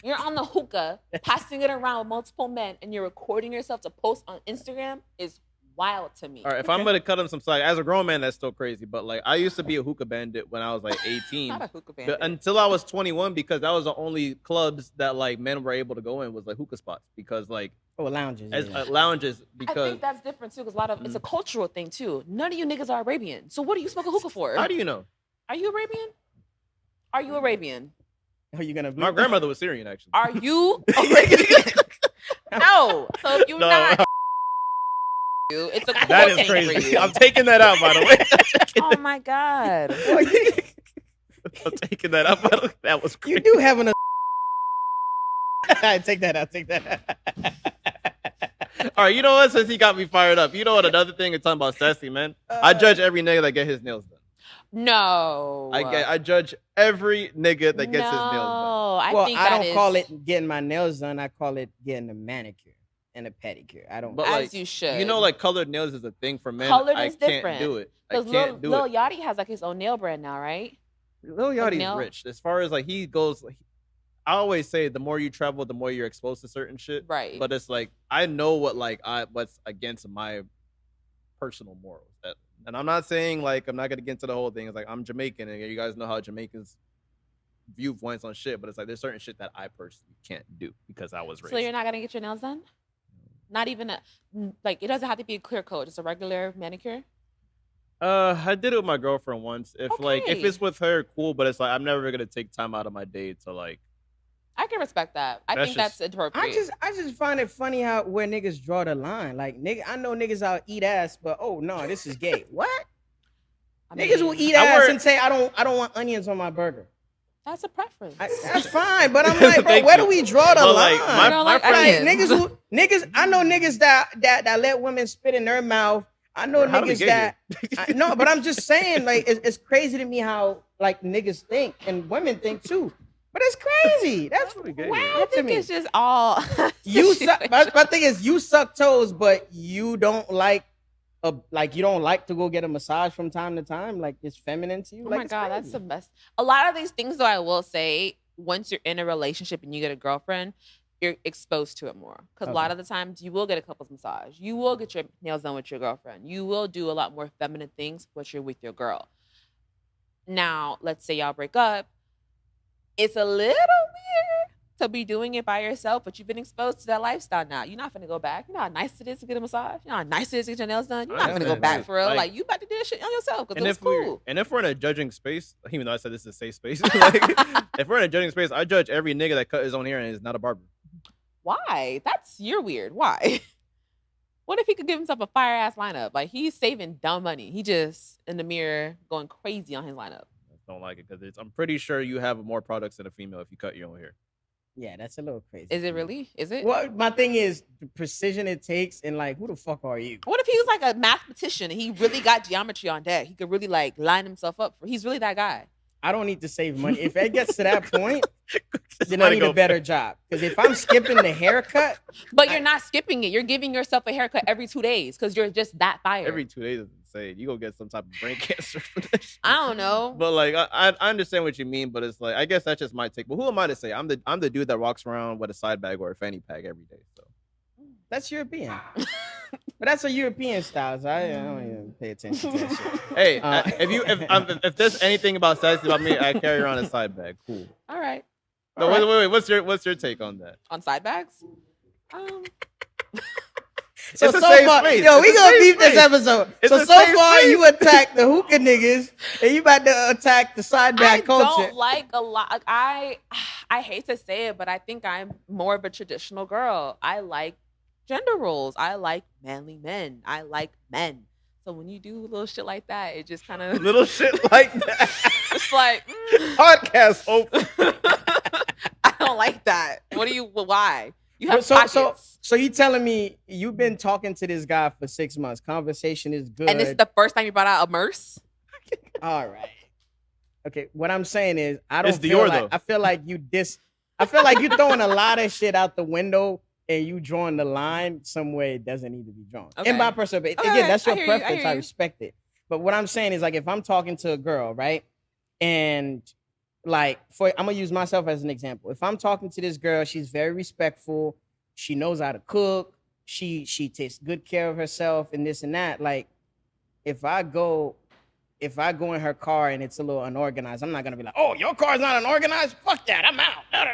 [SPEAKER 2] You're on the hookah, passing it around with multiple men, and you're recording yourself to post on Instagram is wild to me.
[SPEAKER 1] All right, if I'm gonna cut him some slack, as a grown man, that's still crazy. But like, I used to be a hookah bandit when I was like 18.
[SPEAKER 2] Not a hookah
[SPEAKER 1] But
[SPEAKER 2] bandit.
[SPEAKER 1] until I was 21, because that was the only clubs that like men were able to go in was like hookah spots, because like
[SPEAKER 3] Oh, lounges.
[SPEAKER 1] as
[SPEAKER 3] yeah.
[SPEAKER 1] lounges,
[SPEAKER 2] I
[SPEAKER 1] because
[SPEAKER 2] think that's different too, because a lot of it's a cultural thing too. None of you niggas are Arabian, so what are you smoking hookah for?
[SPEAKER 1] how do you know?
[SPEAKER 2] Are you Arabian? Are you Arabian?
[SPEAKER 3] Are you gonna?
[SPEAKER 1] My grandmother was Syrian, actually.
[SPEAKER 2] Are you Arabian? No. So if you're
[SPEAKER 1] No.
[SPEAKER 2] not, it's a
[SPEAKER 1] That
[SPEAKER 2] cool
[SPEAKER 1] is
[SPEAKER 2] thing for
[SPEAKER 1] crazy.
[SPEAKER 2] you.
[SPEAKER 1] I'm taking that out, by the way.
[SPEAKER 2] Oh my god.
[SPEAKER 1] I'm taking that out. By the way. That was
[SPEAKER 3] You
[SPEAKER 1] crazy.
[SPEAKER 3] do have an. I take that out. Take that out.
[SPEAKER 1] All right, you know what? Since he got me fired up, you know what? Another thing is talking about sassy, man. I judge every nigga that get his nails done.
[SPEAKER 2] No.
[SPEAKER 1] I judge every nigga that gets his nails done.
[SPEAKER 2] No, I
[SPEAKER 3] Well,
[SPEAKER 2] think
[SPEAKER 3] I
[SPEAKER 2] that
[SPEAKER 3] don't call
[SPEAKER 2] is-
[SPEAKER 3] it getting my nails done. I call it getting a manicure and a pedicure. I don't.
[SPEAKER 1] But
[SPEAKER 2] as
[SPEAKER 1] like,
[SPEAKER 2] you should.
[SPEAKER 1] you know, like colored nails is a thing for men.
[SPEAKER 2] Colored
[SPEAKER 1] I
[SPEAKER 2] is
[SPEAKER 1] can't
[SPEAKER 2] different.
[SPEAKER 1] do it. I
[SPEAKER 2] because
[SPEAKER 1] can't do
[SPEAKER 2] Lil
[SPEAKER 1] it.
[SPEAKER 2] Yachty has like his own nail brand now, right?
[SPEAKER 1] Lil Yachty's
[SPEAKER 2] nail-
[SPEAKER 1] rich. As far as like he goes, like, I always say the more you travel, the more you're exposed to certain shit.
[SPEAKER 2] Right.
[SPEAKER 1] But it's like I know what's against my personal morals. And I'm not saying like I'm not gonna get into the whole thing. It's like I'm Jamaican, and you guys know how Jamaicans view points on shit. But it's like there's certain shit that I personally can't do because I was raised.
[SPEAKER 2] So you're not gonna get your nails done? Not even like it doesn't have to be a clear coat, just a regular manicure.
[SPEAKER 1] I did it with my girlfriend once. If
[SPEAKER 2] Okay.
[SPEAKER 1] it's with her, cool. But it's like I'm never gonna take time out of my day to like.
[SPEAKER 2] I can respect that. I
[SPEAKER 1] That's
[SPEAKER 2] think that's
[SPEAKER 1] just-
[SPEAKER 2] appropriate.
[SPEAKER 3] I just find it funny how where niggas draw the line. Like nigga, I know niggas out eat ass, but oh no, this is gay. What?
[SPEAKER 2] I
[SPEAKER 3] Niggas will
[SPEAKER 2] mean,
[SPEAKER 3] eat
[SPEAKER 1] I
[SPEAKER 3] ass
[SPEAKER 1] work-
[SPEAKER 3] and say I don't want onions on my burger.
[SPEAKER 2] That's a preference.
[SPEAKER 3] That's fine, but I'm like, bro,
[SPEAKER 1] Thank
[SPEAKER 3] where
[SPEAKER 1] you.
[SPEAKER 3] do we draw the
[SPEAKER 1] But,
[SPEAKER 3] line?
[SPEAKER 1] like, my-
[SPEAKER 2] You don't like
[SPEAKER 1] friend-
[SPEAKER 2] onions.
[SPEAKER 3] Niggas, I know niggas that let women spit in their mouth. I know
[SPEAKER 1] How did we
[SPEAKER 3] niggas
[SPEAKER 1] get
[SPEAKER 3] that no, but I'm just saying, like, it's crazy to me how like niggas think and women think too. But it's crazy. That's
[SPEAKER 1] How did we get
[SPEAKER 2] I
[SPEAKER 1] here?
[SPEAKER 3] to
[SPEAKER 2] think
[SPEAKER 3] me.
[SPEAKER 2] it's just all
[SPEAKER 3] You suck.
[SPEAKER 2] situation.
[SPEAKER 3] My thing is, you suck toes, but you don't like you don't like to go get a massage from time to time. Like it's feminine to you.
[SPEAKER 2] Oh
[SPEAKER 3] like,
[SPEAKER 2] my
[SPEAKER 3] it's
[SPEAKER 2] god,
[SPEAKER 3] crazy.
[SPEAKER 2] that's the best. A lot of these things, though, I will say, once you're in a relationship and you get a girlfriend, you're exposed to it more. Because a lot of the times you will get a couple's massage. You will get your nails done with your girlfriend. You will do a lot more feminine things once you're with your girl. Now, let's say y'all break up. It's a little weird to be doing it by yourself, but you've been exposed to that lifestyle now. You're not finna go back. You know how nice it is to get a massage? You know how nice it is to get your nails done? You're not finna go back for real. Like, you about to do this shit on yourself because it was cool.
[SPEAKER 1] And if we're in a judging space, even though I said this is a safe space, like, if we're in a judging space, I judge every nigga that cut his own hair and is not a barber.
[SPEAKER 2] Why? You're weird. Why? What if he could give himself a fire-ass lineup? Like, he's saving dumb money. He just, in the mirror, going crazy on his lineup.
[SPEAKER 1] I don't like it because I'm pretty sure you have more products than a female if you cut your own hair.
[SPEAKER 3] Yeah, that's a little crazy.
[SPEAKER 2] Is it really? Is it?
[SPEAKER 3] Well, my thing is the precision it takes, and like, who the fuck are you?
[SPEAKER 2] What if he was like a mathematician and he really got geometry on deck? He could really like line himself up. He's really that guy.
[SPEAKER 3] I don't need to save money. If it gets to that point, then I need a better job. Because if I'm skipping the haircut,
[SPEAKER 2] but you're not skipping it. You're giving yourself a haircut every 2 days because you're just that fire.
[SPEAKER 1] Every 2 days is insane. You gonna get some type of brain cancer for that shit.
[SPEAKER 2] I don't know.
[SPEAKER 1] But like, I understand what you mean. But it's like, I guess that's just my take. But who am I to say? I'm the dude that walks around with a side bag or a fanny pack every day. So
[SPEAKER 3] that's European. But that's a European style. So I don't even pay attention to that shit.
[SPEAKER 1] Hey, if there's anything about Sassy about me, I carry around a side bag. Cool.
[SPEAKER 2] All right.
[SPEAKER 1] No, wait. What's your take on that?
[SPEAKER 2] On side bags?
[SPEAKER 3] So far, space. Yo, we gonna beat this episode. So far, you attacked the hookah niggas, and you about to attack the side bag culture.
[SPEAKER 2] I don't like a lot. I hate to say it, but I think I'm more of a traditional girl. I like gender roles. I like manly men. I like men. So when you do little shit like that, it just kind of
[SPEAKER 1] little shit like that.
[SPEAKER 2] It's like
[SPEAKER 1] podcast open.
[SPEAKER 2] I don't like that. Why? You have
[SPEAKER 3] so you telling me you've been talking to this guy for 6 months? Conversation is good,
[SPEAKER 2] and this is the first time you brought out a merce.
[SPEAKER 3] All right. Okay. What I'm saying is, I feel like you're throwing a lot of shit out the window. And you drawing the line somewhere it doesn't need to be drawn. Okay. In my personal opinion, again, that's your preference. I respect it. But what I'm saying is, like, if I'm talking to a girl, right, and like, I'm gonna use myself as an example. If I'm talking to this girl, she's very respectful. She knows how to cook. She takes good care of herself and this and that. Like, if I go in her car and it's a little unorganized, I'm not gonna be like, oh, your car's not unorganized? Fuck that, I'm out. No.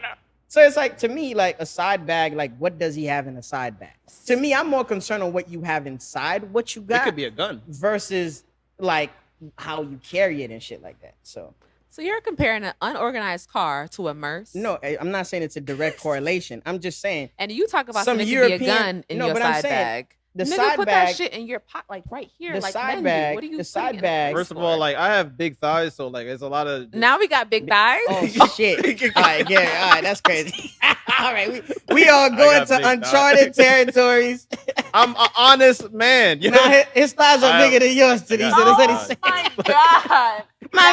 [SPEAKER 3] So it's like, to me, like a side bag, like what does he have in a side bag? To me, I'm more concerned on what you have inside, what you got.
[SPEAKER 1] It could be a gun.
[SPEAKER 3] Versus like how you carry it and shit like that. So
[SPEAKER 2] you're comparing an unorganized car to a merce?
[SPEAKER 3] No, I'm not saying it's a direct correlation. I'm just saying.
[SPEAKER 2] And you talk about something could be a gun in your side bag.
[SPEAKER 3] The
[SPEAKER 2] nigga,
[SPEAKER 3] side
[SPEAKER 2] put
[SPEAKER 3] bag,
[SPEAKER 2] that shit in your pot, like right here,
[SPEAKER 3] the
[SPEAKER 2] like
[SPEAKER 3] side
[SPEAKER 2] Benji.
[SPEAKER 3] bag.
[SPEAKER 2] What are you
[SPEAKER 3] the side bag.
[SPEAKER 1] First of all, like I have big thighs, so like it's a lot of.
[SPEAKER 2] Now we got big thighs.
[SPEAKER 3] Oh shit! All right, yeah, all right, that's crazy. All right, we all going to uncharted territories.
[SPEAKER 1] I'm an honest man. You
[SPEAKER 3] know, his thighs are bigger than yours. Tanisa.
[SPEAKER 2] Oh my god!
[SPEAKER 3] My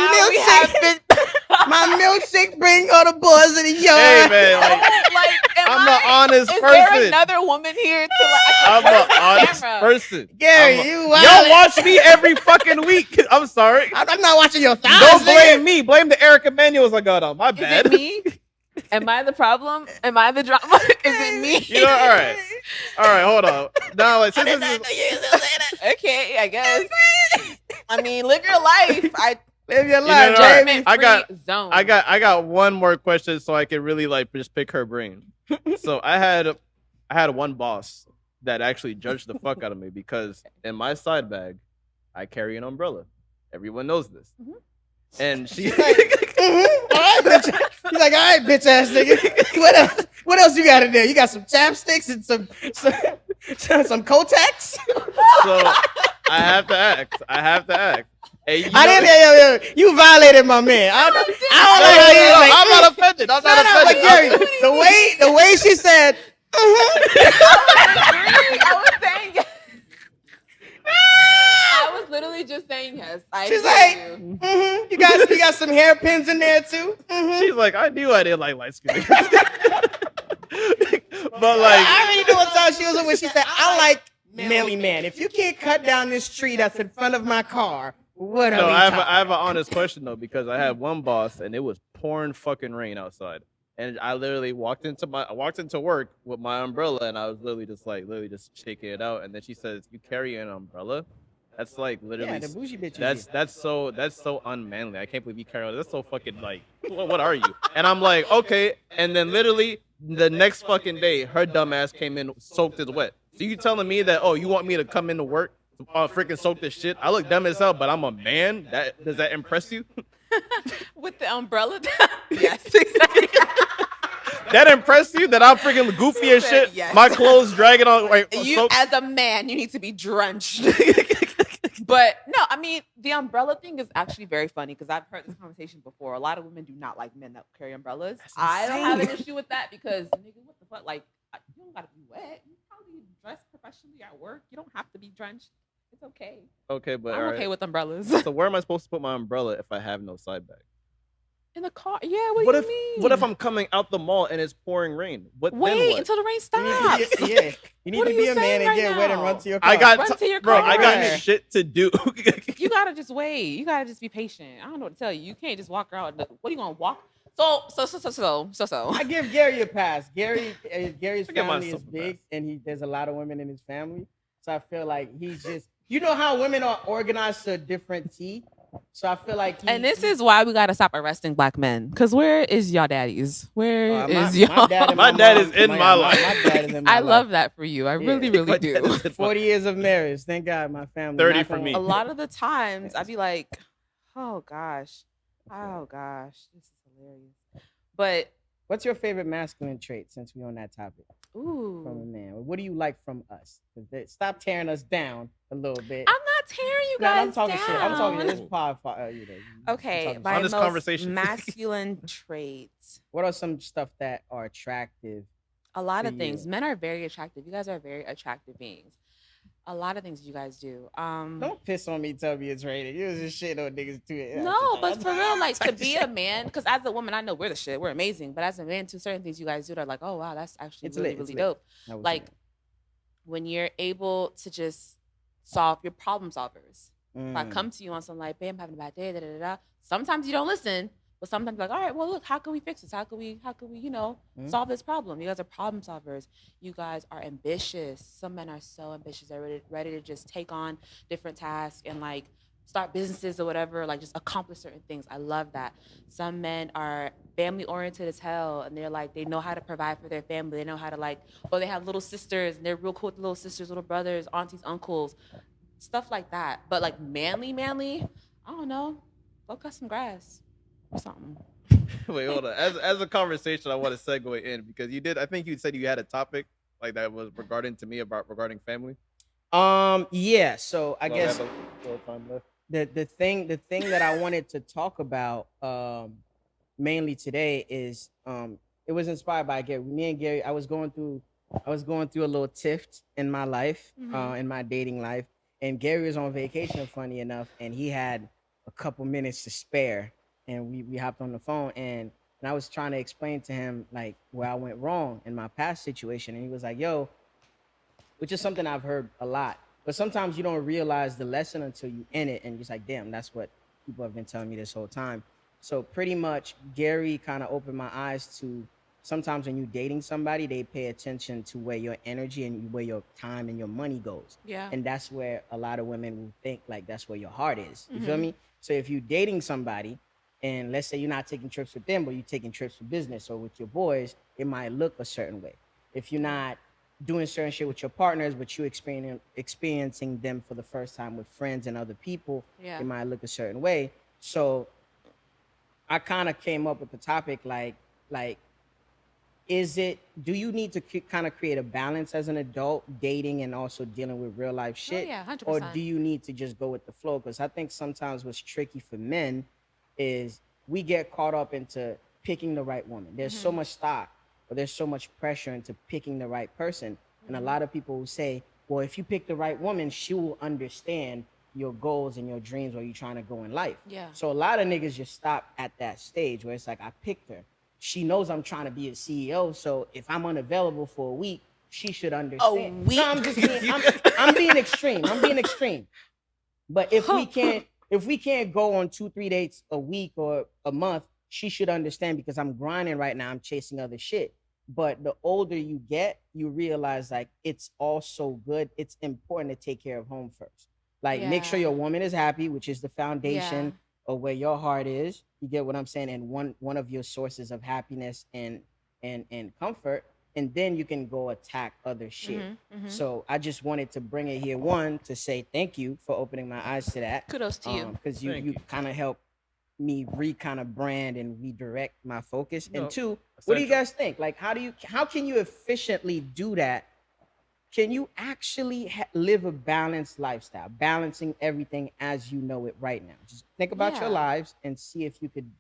[SPEAKER 3] milkshake bring all the boys in the yard.
[SPEAKER 1] Hey man, I'm an honest person.
[SPEAKER 2] Is there another woman here to like?
[SPEAKER 1] I'm an honest person.
[SPEAKER 3] Gary,
[SPEAKER 1] y'all watch me every fucking week. I'm sorry.
[SPEAKER 3] I'm not watching your thighs.
[SPEAKER 1] Don't blame me. Blame the Erica Manuals I got on. My bad.
[SPEAKER 2] Is it me? Am I the problem? Am I the drama? Is it me?
[SPEAKER 1] You know, all right, hold on. Now, like, since this is...
[SPEAKER 2] Okay, I guess. I mean, live your life.
[SPEAKER 3] Live your life,
[SPEAKER 1] Jamie. I got one more question so I can really like just pick her brain. So I had one boss that actually judged the fuck out of me because in my side bag I carry an umbrella. Everyone knows this. Mm-hmm. And she's like,
[SPEAKER 3] all right, bitch. He's like, all right, bitch ass nigga. What else you got in there? You got some chapsticks and some Kotex?
[SPEAKER 1] So I have to act. Hey,
[SPEAKER 3] you violated my man. I'm
[SPEAKER 1] not offended. I'm not offended.
[SPEAKER 3] But Gary, the way she said,
[SPEAKER 2] I was literally just saying yes.
[SPEAKER 3] She's like, you got some hairpins in there too. Mm-hmm.
[SPEAKER 1] She's like, I knew I didn't like light skin. But like,
[SPEAKER 3] I already knew what time she was when she said, I like manly man. If you can't cut down this tree that's in front of my car What
[SPEAKER 1] No,
[SPEAKER 3] are we
[SPEAKER 1] I
[SPEAKER 3] talking
[SPEAKER 1] have an honest question though, because I had one boss and it was pouring fucking rain outside, and I literally walked into work with my umbrella, and I was literally just shaking it out, and then she says, "You carry an umbrella?" That's like
[SPEAKER 3] Yeah,
[SPEAKER 1] literally.
[SPEAKER 3] the bougie bitches.
[SPEAKER 1] That's so unmanly. I can't believe you carry on. That's so fucking like. What are you? And I'm like, okay. And then literally the next fucking day, her dumb ass came in soaked as wet. So you telling me that you want me to come into work freaking soak this shit? I look dumb as hell, but I'm a man. Does that impress you?
[SPEAKER 2] With the umbrella down. Yes, exactly.
[SPEAKER 1] That impress you? That I'm freaking goofy as shit?
[SPEAKER 2] Yes.
[SPEAKER 1] My clothes dragging on like
[SPEAKER 2] You,
[SPEAKER 1] soaked?
[SPEAKER 2] as a man, you need to be drenched. But no, I mean, the umbrella thing is actually very funny because I've heard this conversation before. A lot of women do not like men that carry umbrellas. I don't have an issue with that because, nigga, what the fuck? Like, you don't gotta be wet. You probably dress professionally at work. You don't have to be drenched. It's okay.
[SPEAKER 1] Okay, but
[SPEAKER 2] I'm okay with umbrellas.
[SPEAKER 1] So where am I supposed to put my umbrella if I have no side bag?
[SPEAKER 2] In the car? Yeah, what do you mean?
[SPEAKER 1] What if I'm coming out the mall and it's pouring rain? Then
[SPEAKER 2] Wait
[SPEAKER 1] what?
[SPEAKER 2] until the rain stops.
[SPEAKER 3] You need to be a man and get wet and run to your car.
[SPEAKER 1] I got
[SPEAKER 2] Run to your
[SPEAKER 1] bro.
[SPEAKER 2] car.
[SPEAKER 1] I got shit to do.
[SPEAKER 2] You gotta just wait. You gotta just be patient. I don't know what to tell you. You can't just walk around. What are you gonna walk? So.
[SPEAKER 3] I give Gary a pass. Gary's
[SPEAKER 1] I give
[SPEAKER 3] family is
[SPEAKER 1] myself a
[SPEAKER 3] big,
[SPEAKER 1] pass.
[SPEAKER 3] and there's a lot of women in his family. So I feel like he's just, you know how women are organized to a different T. So I feel like
[SPEAKER 2] And this is why we gotta stop arresting black men. Cause where is y'all daddies? Where is y'all?
[SPEAKER 1] My dad is in my life.
[SPEAKER 3] My dad is in my
[SPEAKER 2] I
[SPEAKER 3] life.
[SPEAKER 2] love that for you. I really, really do.
[SPEAKER 3] 40 years of marriage. Thank God my family.
[SPEAKER 1] 30 for me.
[SPEAKER 2] A lot of the times I'd be like, oh gosh, this is hilarious. But
[SPEAKER 3] what's your favorite masculine trait since we're on that topic?
[SPEAKER 2] ooh,
[SPEAKER 3] From a man. What do you like from us? Stop tearing us down a little bit.
[SPEAKER 2] I'm not tearing you
[SPEAKER 3] No,
[SPEAKER 2] guys
[SPEAKER 3] I'm talking
[SPEAKER 2] down.
[SPEAKER 3] shit. I'm talking this pod.
[SPEAKER 2] Okay,
[SPEAKER 3] I'm
[SPEAKER 2] my
[SPEAKER 1] On this
[SPEAKER 2] most
[SPEAKER 1] conversation.
[SPEAKER 2] masculine traits.
[SPEAKER 3] What are some stuff that are attractive?
[SPEAKER 2] A lot
[SPEAKER 3] to
[SPEAKER 2] of things.
[SPEAKER 3] you?
[SPEAKER 2] Men are very attractive. You guys are very attractive beings. A lot of things you guys do.
[SPEAKER 3] Don't piss on me, tell me it's rated. You was just shit on niggas too.
[SPEAKER 2] No, but for real, like to be a man, because as a woman, I know we're the shit. We're amazing. But as a man, too, certain things you guys do that are like, oh wow, that's actually
[SPEAKER 3] It's
[SPEAKER 2] really,
[SPEAKER 3] lit, it's
[SPEAKER 2] really
[SPEAKER 3] lit.
[SPEAKER 2] dope. Like when you're able to just solve your problem solvers. If I come to you on something like, babe, I'm having a bad day, da da da. Sometimes you don't listen, but sometimes you're like, all right, well, look, how can we fix this? How can we, solve this problem? You guys are problem solvers. You guys are ambitious. Some men are so ambitious. They're ready to just take on different tasks and like start businesses or whatever, like just accomplish certain things. I love that. Some men are family oriented as hell, and they're like, they know how to provide for their family. They know how to like, or they have little sisters and they're real cool with little sisters, little brothers, aunties, uncles, stuff like that. But like manly, I don't know. Go cut some grass or something.
[SPEAKER 1] Wait, hold on. As a conversation, I want to segue in because you did. I think you said you had a topic like that was regarding family.
[SPEAKER 3] Yeah. So I
[SPEAKER 1] So
[SPEAKER 3] guess
[SPEAKER 1] have a little time left.
[SPEAKER 3] the thing that I wanted to talk about mainly today is it was inspired by Gary. Me and Gary, I was going through a little tiff in my life, in my dating life, and Gary was on vacation, funny enough, and he had a couple minutes to spare, and we hopped on the phone, and I was trying to explain to him like where I went wrong in my past situation, and he was like, "Yo," which is something I've heard a lot, but sometimes you don't realize the lesson until you in it, and you're just like, "Damn, that's what people have been telling me this whole time." So pretty much, Gary kind of opened my eyes to sometimes when you're dating somebody, they pay attention to where your energy and where your time and your money goes.
[SPEAKER 2] Yeah.
[SPEAKER 3] And that's where a lot of women will think like that's where your heart is. You feel me? So if you're dating somebody and let's say you're not taking trips with them, but you're taking trips for business or with your boys, it might look a certain way. If you're not doing certain shit with your partners, but you're experiencing them for the first time with friends and other people, it might look a certain way. So I kind of came up with the topic like, do you need to kind of create a balance as an adult dating and also dealing with real life shit?
[SPEAKER 2] Oh, yeah, 100%.
[SPEAKER 3] Or do you need to just go with the flow? Because I think sometimes what's tricky for men is we get caught up into picking the right woman. There's so much stock, or there's so much pressure into picking the right person. And a lot of people will say, well, if you pick the right woman, she will understand your goals and your dreams where you're trying to go in life.
[SPEAKER 2] Yeah.
[SPEAKER 3] So a lot of niggas just stop at that stage where it's like, I picked her. She knows I'm trying to be a CEO, so if I'm unavailable for a week, she should understand.
[SPEAKER 2] A week?
[SPEAKER 3] No, I'm being extreme. But if if we can't go on 2-3 dates a week or a month, she should understand because I'm grinding right now. I'm chasing other shit. But the older you get, you realize like it's also good. It's important to take care of home first. Like make sure
[SPEAKER 2] Yeah.
[SPEAKER 3] your woman is happy, which is the
[SPEAKER 2] Yeah.
[SPEAKER 3] foundation of where your heart is. You get what I'm saying? And one of your sources of happiness and comfort. And then you can go attack other shit.
[SPEAKER 2] Mm-hmm.
[SPEAKER 3] So I just wanted to bring it here. One, to say thank you for opening my eyes to that.
[SPEAKER 2] Kudos to you.
[SPEAKER 3] Because
[SPEAKER 1] Thank
[SPEAKER 3] you
[SPEAKER 1] you.
[SPEAKER 3] kind of helped me kind of brand and redirect my focus.
[SPEAKER 1] No,
[SPEAKER 3] And two, what do you
[SPEAKER 1] essential.
[SPEAKER 3] guys think? Like, how can you efficiently do that? Can you actually live a balanced lifestyle, balancing everything as you know it right now? Just think about your
[SPEAKER 2] Yeah.
[SPEAKER 3] lives and see if you could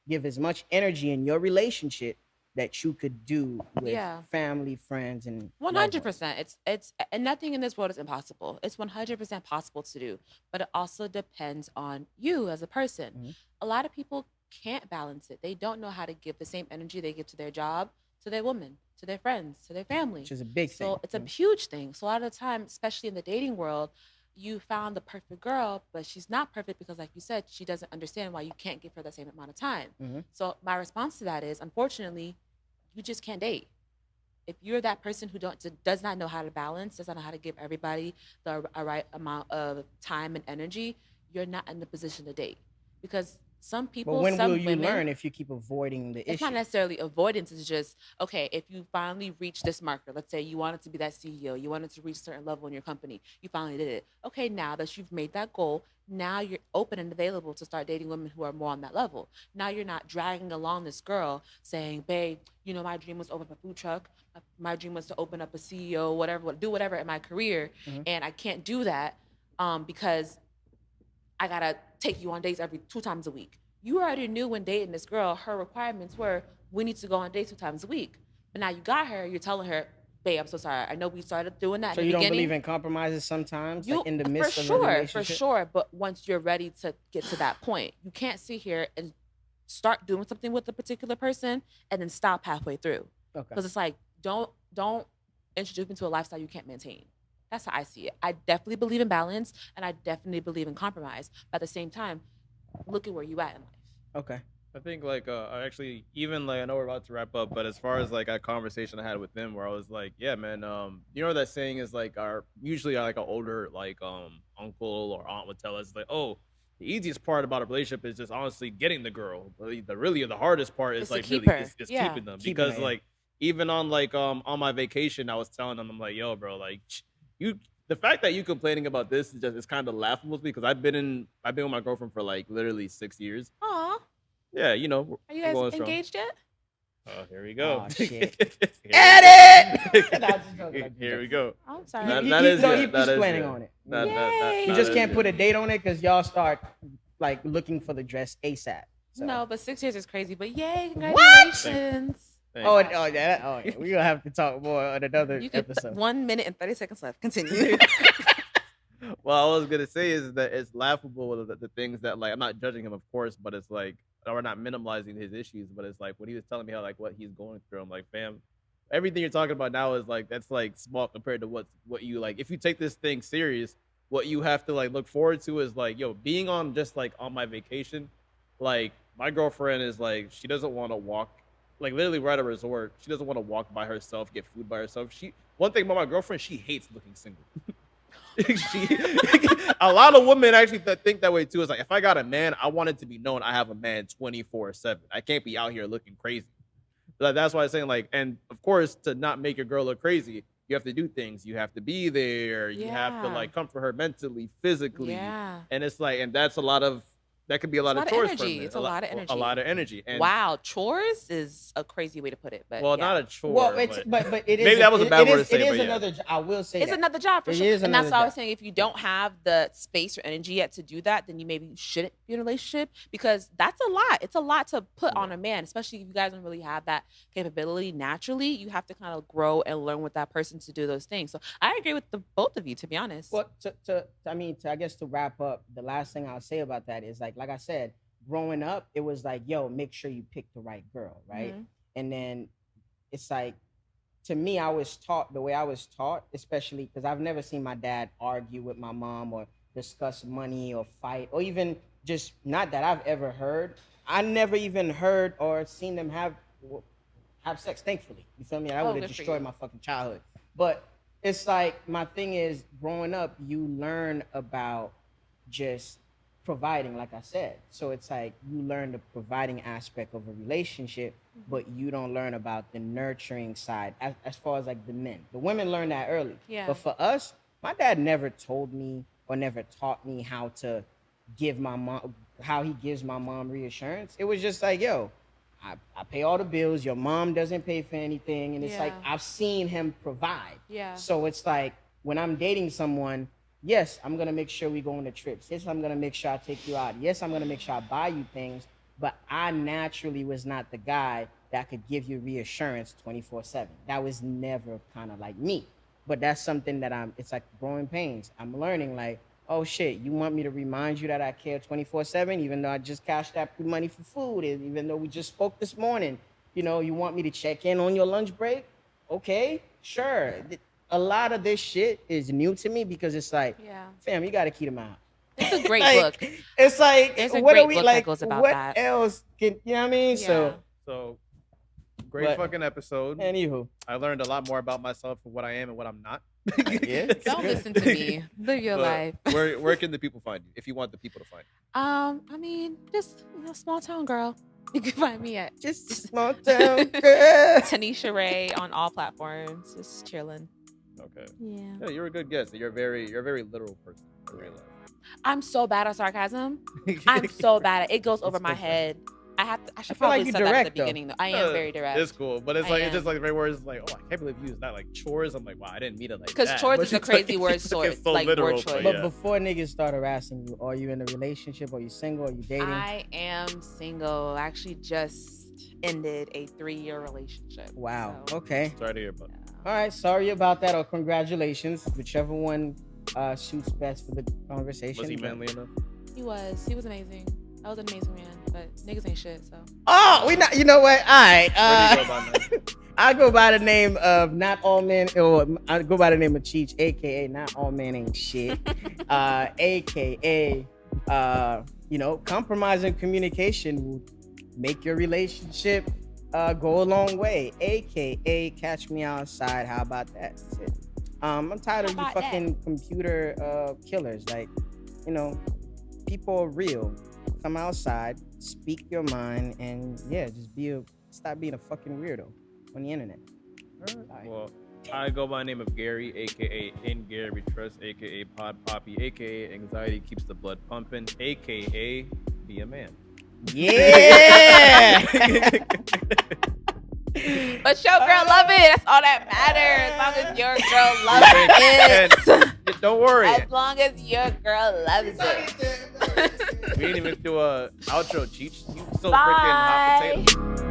[SPEAKER 3] give as much energy in your relationship that you could do with
[SPEAKER 2] Yeah.
[SPEAKER 3] family, friends, and loved
[SPEAKER 2] 100%. It's and nothing in this world is impossible. It's 100% possible to do, but it also depends on you as a person.
[SPEAKER 3] Mhm.
[SPEAKER 2] A lot of people can't balance it. They don't know how to give the same energy they give to their job, to their woman, to their friends, to their family.
[SPEAKER 3] which is a big thing.
[SPEAKER 2] So it's a huge thing. So a lot of the time, especially in the dating world, you found the perfect girl, but she's not perfect because, like you said, she doesn't understand why you can't give her the same amount of time.
[SPEAKER 3] Mhm.
[SPEAKER 2] So my response to that is, unfortunately, you just can't date. If you're that person who does not know how to balance, does not know how to give everybody the right amount of time and energy, you're not in the position to date. Because some people,
[SPEAKER 3] But when
[SPEAKER 2] some
[SPEAKER 3] will you
[SPEAKER 2] women,
[SPEAKER 3] learn if you keep avoiding the
[SPEAKER 2] it's
[SPEAKER 3] issue?
[SPEAKER 2] not necessarily avoidance. It's just, okay, if you finally reach this marker, let's say you wanted to be that CEO, you wanted to reach a certain level in your company, you finally did it. Okay, now that you've made that goal, now you're open and available to start dating women who are more on that level. Now you're not dragging along this girl saying, babe, you know, my dream was to open up a food truck. My dream was to open up a CEO, whatever, do whatever in my career.
[SPEAKER 3] Mhm.
[SPEAKER 2] And I can't do that because I gotta take you on dates every 2 times a week. You already knew when dating this girl, her requirements were, we need to go on dates 2 times a week. But now you got her, you're telling her, babe, I'm so sorry. I know we started doing that
[SPEAKER 3] So
[SPEAKER 2] in
[SPEAKER 3] you
[SPEAKER 2] the
[SPEAKER 3] don't
[SPEAKER 2] beginning.
[SPEAKER 3] believe in compromises sometimes, like in the
[SPEAKER 2] For
[SPEAKER 3] midst of a
[SPEAKER 2] sure,
[SPEAKER 3] relationship?
[SPEAKER 2] for sure. But once you're ready to get to that point, you can't sit here and start doing something with a particular person and then stop halfway through.
[SPEAKER 3] Okay.
[SPEAKER 2] Because it's like, don't introduce me to a lifestyle you can't maintain. That's how I see it. I definitely believe in balance and I definitely believe in compromise. But at the same time, look at where you at in life.
[SPEAKER 3] Okay.
[SPEAKER 1] I think like I actually even like I know we're about to wrap up, but as far as like a conversation I had with them where I was like, yeah, man, you know what that saying is like our usually like an older like uncle or aunt would tell us like, oh, the easiest part about a relationship is just honestly getting the girl. The hardest part is
[SPEAKER 2] It's to
[SPEAKER 1] like
[SPEAKER 2] keep
[SPEAKER 1] really
[SPEAKER 2] her.
[SPEAKER 1] is
[SPEAKER 2] Yeah.
[SPEAKER 1] keeping them
[SPEAKER 3] Keeping
[SPEAKER 1] because
[SPEAKER 3] her, yeah.
[SPEAKER 1] like even on like on my vacation I was telling them I'm like, yo, bro, like you the fact that you complaining about this is just it's kind of laughable to me because I've been with my girlfriend for like literally 6 years.
[SPEAKER 2] Aw,
[SPEAKER 1] Yeah, you know,
[SPEAKER 2] are you
[SPEAKER 1] we're
[SPEAKER 2] guys
[SPEAKER 1] going strong.
[SPEAKER 2] engaged yet?
[SPEAKER 1] Oh, here we go.
[SPEAKER 3] Aw, shit.
[SPEAKER 1] Edit!
[SPEAKER 3] Nah, just joking.
[SPEAKER 1] Here we go.
[SPEAKER 2] I'm sorry.
[SPEAKER 1] That-
[SPEAKER 3] He-
[SPEAKER 1] that
[SPEAKER 3] he-
[SPEAKER 1] is
[SPEAKER 3] no,
[SPEAKER 1] yeah,
[SPEAKER 3] he-
[SPEAKER 1] that
[SPEAKER 3] he's
[SPEAKER 1] is
[SPEAKER 3] planning
[SPEAKER 1] yeah.
[SPEAKER 3] on it.
[SPEAKER 1] That-
[SPEAKER 2] Yay.
[SPEAKER 1] that
[SPEAKER 3] You
[SPEAKER 1] is
[SPEAKER 3] just can't
[SPEAKER 1] yeah.
[SPEAKER 3] put a date on it because y'all start like looking for the dress ASAP. So.
[SPEAKER 2] No, but 6 years is crazy. But yay,
[SPEAKER 3] What?
[SPEAKER 2] congratulations.
[SPEAKER 1] Thanks.
[SPEAKER 3] Oh, yeah. We're gonna have to talk more on another
[SPEAKER 2] You could
[SPEAKER 3] episode.
[SPEAKER 2] 1 minute and 30 seconds left. Continue.
[SPEAKER 1] Well, I was gonna say is that it's laughable with the things that like I'm not judging him, of course, but it's like we're not minimalizing his issues, but it's like when he was telling me how like what he's going through, I'm like, fam, everything you're talking about now is like that's like small compared to what you like. If you take this thing serious, what you have to like look forward to is like, yo, being on just like on my vacation, like my girlfriend is like she doesn't want to walk, like literally we're at a resort. She doesn't want to walk by herself, get food by herself. One thing about my girlfriend, she hates looking single. A lot of women actually think that way too. It's like if I got a man, I want it to be known I have a man 24/7. I can't be out here looking crazy. That's why I'm saying like, and of course, to not make your girl look crazy, you have to do things. You have to be there. You have to
[SPEAKER 2] Yeah.
[SPEAKER 1] like comfort her mentally, physically,
[SPEAKER 2] Yeah.
[SPEAKER 1] and it's like, and that's a lot of that could be a lot of
[SPEAKER 2] It's a lot of
[SPEAKER 1] chores
[SPEAKER 2] energy.
[SPEAKER 1] for me.
[SPEAKER 2] It's a lot of
[SPEAKER 1] A
[SPEAKER 2] energy.
[SPEAKER 1] lot of energy. And,
[SPEAKER 2] Wow, chores is a crazy way to put it, but
[SPEAKER 1] Well,
[SPEAKER 2] yeah.
[SPEAKER 1] not a chore.
[SPEAKER 3] Well, it's but it is
[SPEAKER 1] maybe that was a bad word to say.
[SPEAKER 3] It
[SPEAKER 1] But
[SPEAKER 3] is
[SPEAKER 1] yeah.
[SPEAKER 3] another. I will say
[SPEAKER 2] It's
[SPEAKER 3] that.
[SPEAKER 2] another job for
[SPEAKER 3] It
[SPEAKER 2] sure.
[SPEAKER 3] is
[SPEAKER 2] And that's
[SPEAKER 3] another
[SPEAKER 2] why I was
[SPEAKER 3] job.
[SPEAKER 2] saying if you don't have the space or energy yet to do that, then you maybe shouldn't be in a relationship because that's a lot. It's a lot to put on a man, especially if you guys don't really have that capability naturally. You have to kind of grow and learn with that person to do those things. So I agree with the both of you, to be honest.
[SPEAKER 3] Well, I guess to wrap up, the last thing I'll say about that is like I said, growing up, it was like, yo, make sure you pick the right girl, right?
[SPEAKER 2] Mhm.
[SPEAKER 3] And then it's like, to me, I was taught the way I was taught, especially because I've never seen my dad argue with my mom or discuss money or fight or even just not that I've ever heard. I never even heard or seen them have sex. Thankfully, you feel me? I would have
[SPEAKER 2] good for
[SPEAKER 3] destroyed
[SPEAKER 2] you.
[SPEAKER 3] my fucking childhood. But it's like my thing is growing up, you learn about just providing, like I said. So it's like you learn the providing aspect of a relationship, but you don't learn about the nurturing side as far as like the men. The women learn that early.
[SPEAKER 2] Yeah.
[SPEAKER 3] But for us, my dad never told me or never taught me how to give my mom, how he gives my mom reassurance. It was just like, yo, I pay all the bills. Your mom doesn't pay for anything. And it's like,
[SPEAKER 2] Yeah.
[SPEAKER 3] I've seen him provide.
[SPEAKER 2] Yeah.
[SPEAKER 3] So it's like when I'm dating someone, yes, I'm going to make sure we go on the trips. Yes, I'm going to make sure I take you out. Yes, I'm going to make sure I buy you things. But I naturally was not the guy that could give you reassurance 24/7. That was never kind of like me. But that's something that it's like growing pains. I'm learning like, oh shit, you want me to remind you that I care 24/7, even though I just cashed out money for food, and even though we just spoke this morning, you know, you want me to check in on your lunch break? Okay, sure. A lot of this shit is new to me because it's like,
[SPEAKER 2] Yeah.
[SPEAKER 3] fam, you got to keep them out.
[SPEAKER 2] It's a great
[SPEAKER 3] Like,
[SPEAKER 2] book.
[SPEAKER 3] It's like,
[SPEAKER 2] There's a
[SPEAKER 3] what
[SPEAKER 2] great
[SPEAKER 3] are we
[SPEAKER 2] book that
[SPEAKER 3] like?
[SPEAKER 2] goes about
[SPEAKER 3] What
[SPEAKER 2] that.
[SPEAKER 3] else can you know what I mean?
[SPEAKER 2] Yeah.
[SPEAKER 1] So great
[SPEAKER 3] But-
[SPEAKER 1] fucking episode.
[SPEAKER 3] Anywho,
[SPEAKER 1] I learned a lot more about myself and what I am and what I'm not.
[SPEAKER 3] Yeah.
[SPEAKER 2] Don't listen to me. Live your life.
[SPEAKER 1] Where can the people find you if you want the people to find you?
[SPEAKER 2] I mean, just small town girl. You can find me at
[SPEAKER 3] just a small town girl.
[SPEAKER 2] Tanisha Ray on all platforms. Just chilling.
[SPEAKER 1] Okay.
[SPEAKER 2] Yeah.
[SPEAKER 1] Yeah, you're a good guest. You're a very literal person. I realize.
[SPEAKER 2] I'm so bad at sarcasm. I'm so bad at it. It goes over
[SPEAKER 3] It's
[SPEAKER 2] my
[SPEAKER 3] okay.
[SPEAKER 2] head. I should
[SPEAKER 3] feel like
[SPEAKER 2] probably
[SPEAKER 3] you
[SPEAKER 2] say that at
[SPEAKER 3] direct,
[SPEAKER 2] the
[SPEAKER 3] though.
[SPEAKER 2] beginning though. I am very direct.
[SPEAKER 1] It's cool, but it's
[SPEAKER 2] I
[SPEAKER 1] like it's
[SPEAKER 2] am.
[SPEAKER 1] just like very words like, oh, I can't believe you used that like chores. I'm like, wow, I didn't mean it like that.
[SPEAKER 2] Because chores
[SPEAKER 1] But
[SPEAKER 2] is
[SPEAKER 1] you
[SPEAKER 2] a crazy
[SPEAKER 1] took-
[SPEAKER 2] word
[SPEAKER 1] you took
[SPEAKER 2] sort,
[SPEAKER 1] it so
[SPEAKER 2] like
[SPEAKER 1] literal,
[SPEAKER 2] word choice.
[SPEAKER 3] But
[SPEAKER 1] yeah.
[SPEAKER 3] before niggas start harassing you, are you in a relationship? Are you single? Are you dating?
[SPEAKER 2] I am single. I actually just ended a 3-year relationship.
[SPEAKER 3] Wow.
[SPEAKER 2] So,
[SPEAKER 3] Okay.
[SPEAKER 1] Sorry to hear about.
[SPEAKER 3] All right. Sorry about that, or congratulations, whichever one suits best for the conversation.
[SPEAKER 1] Was he
[SPEAKER 3] but-
[SPEAKER 1] manly enough?
[SPEAKER 2] He was amazing. I was an amazing man, but niggas ain't shit. So
[SPEAKER 3] Oh, we not. You know what? All right.
[SPEAKER 1] Where do you go by now?
[SPEAKER 3] I go by the name of Not All Men, or I go by the name of Cheech, aka Not All Men Ain't Shit, aka compromising communication will make your relationship go a long way, aka Catch Me Outside. How about that? That's it. I'm tired of you
[SPEAKER 2] How about
[SPEAKER 3] fucking computer killers. Like, people are real. Come outside, speak your mind, and yeah, just stop being a fucking weirdo on the internet. Alright.
[SPEAKER 1] Well, I go by the name of Gary, aka In Gary We Trust, aka Pod Poppy, aka Anxiety Keeps the Blood Pumping, aka Be a Man.
[SPEAKER 3] Yeah.
[SPEAKER 2] but your girl love it. That's all that matters. As long as your girl loves it.
[SPEAKER 1] Don't worry.
[SPEAKER 2] As long as your girl loves it.
[SPEAKER 1] We didn't even do a outro, Cheech. You so freaking hot
[SPEAKER 2] Bye.
[SPEAKER 1] potato.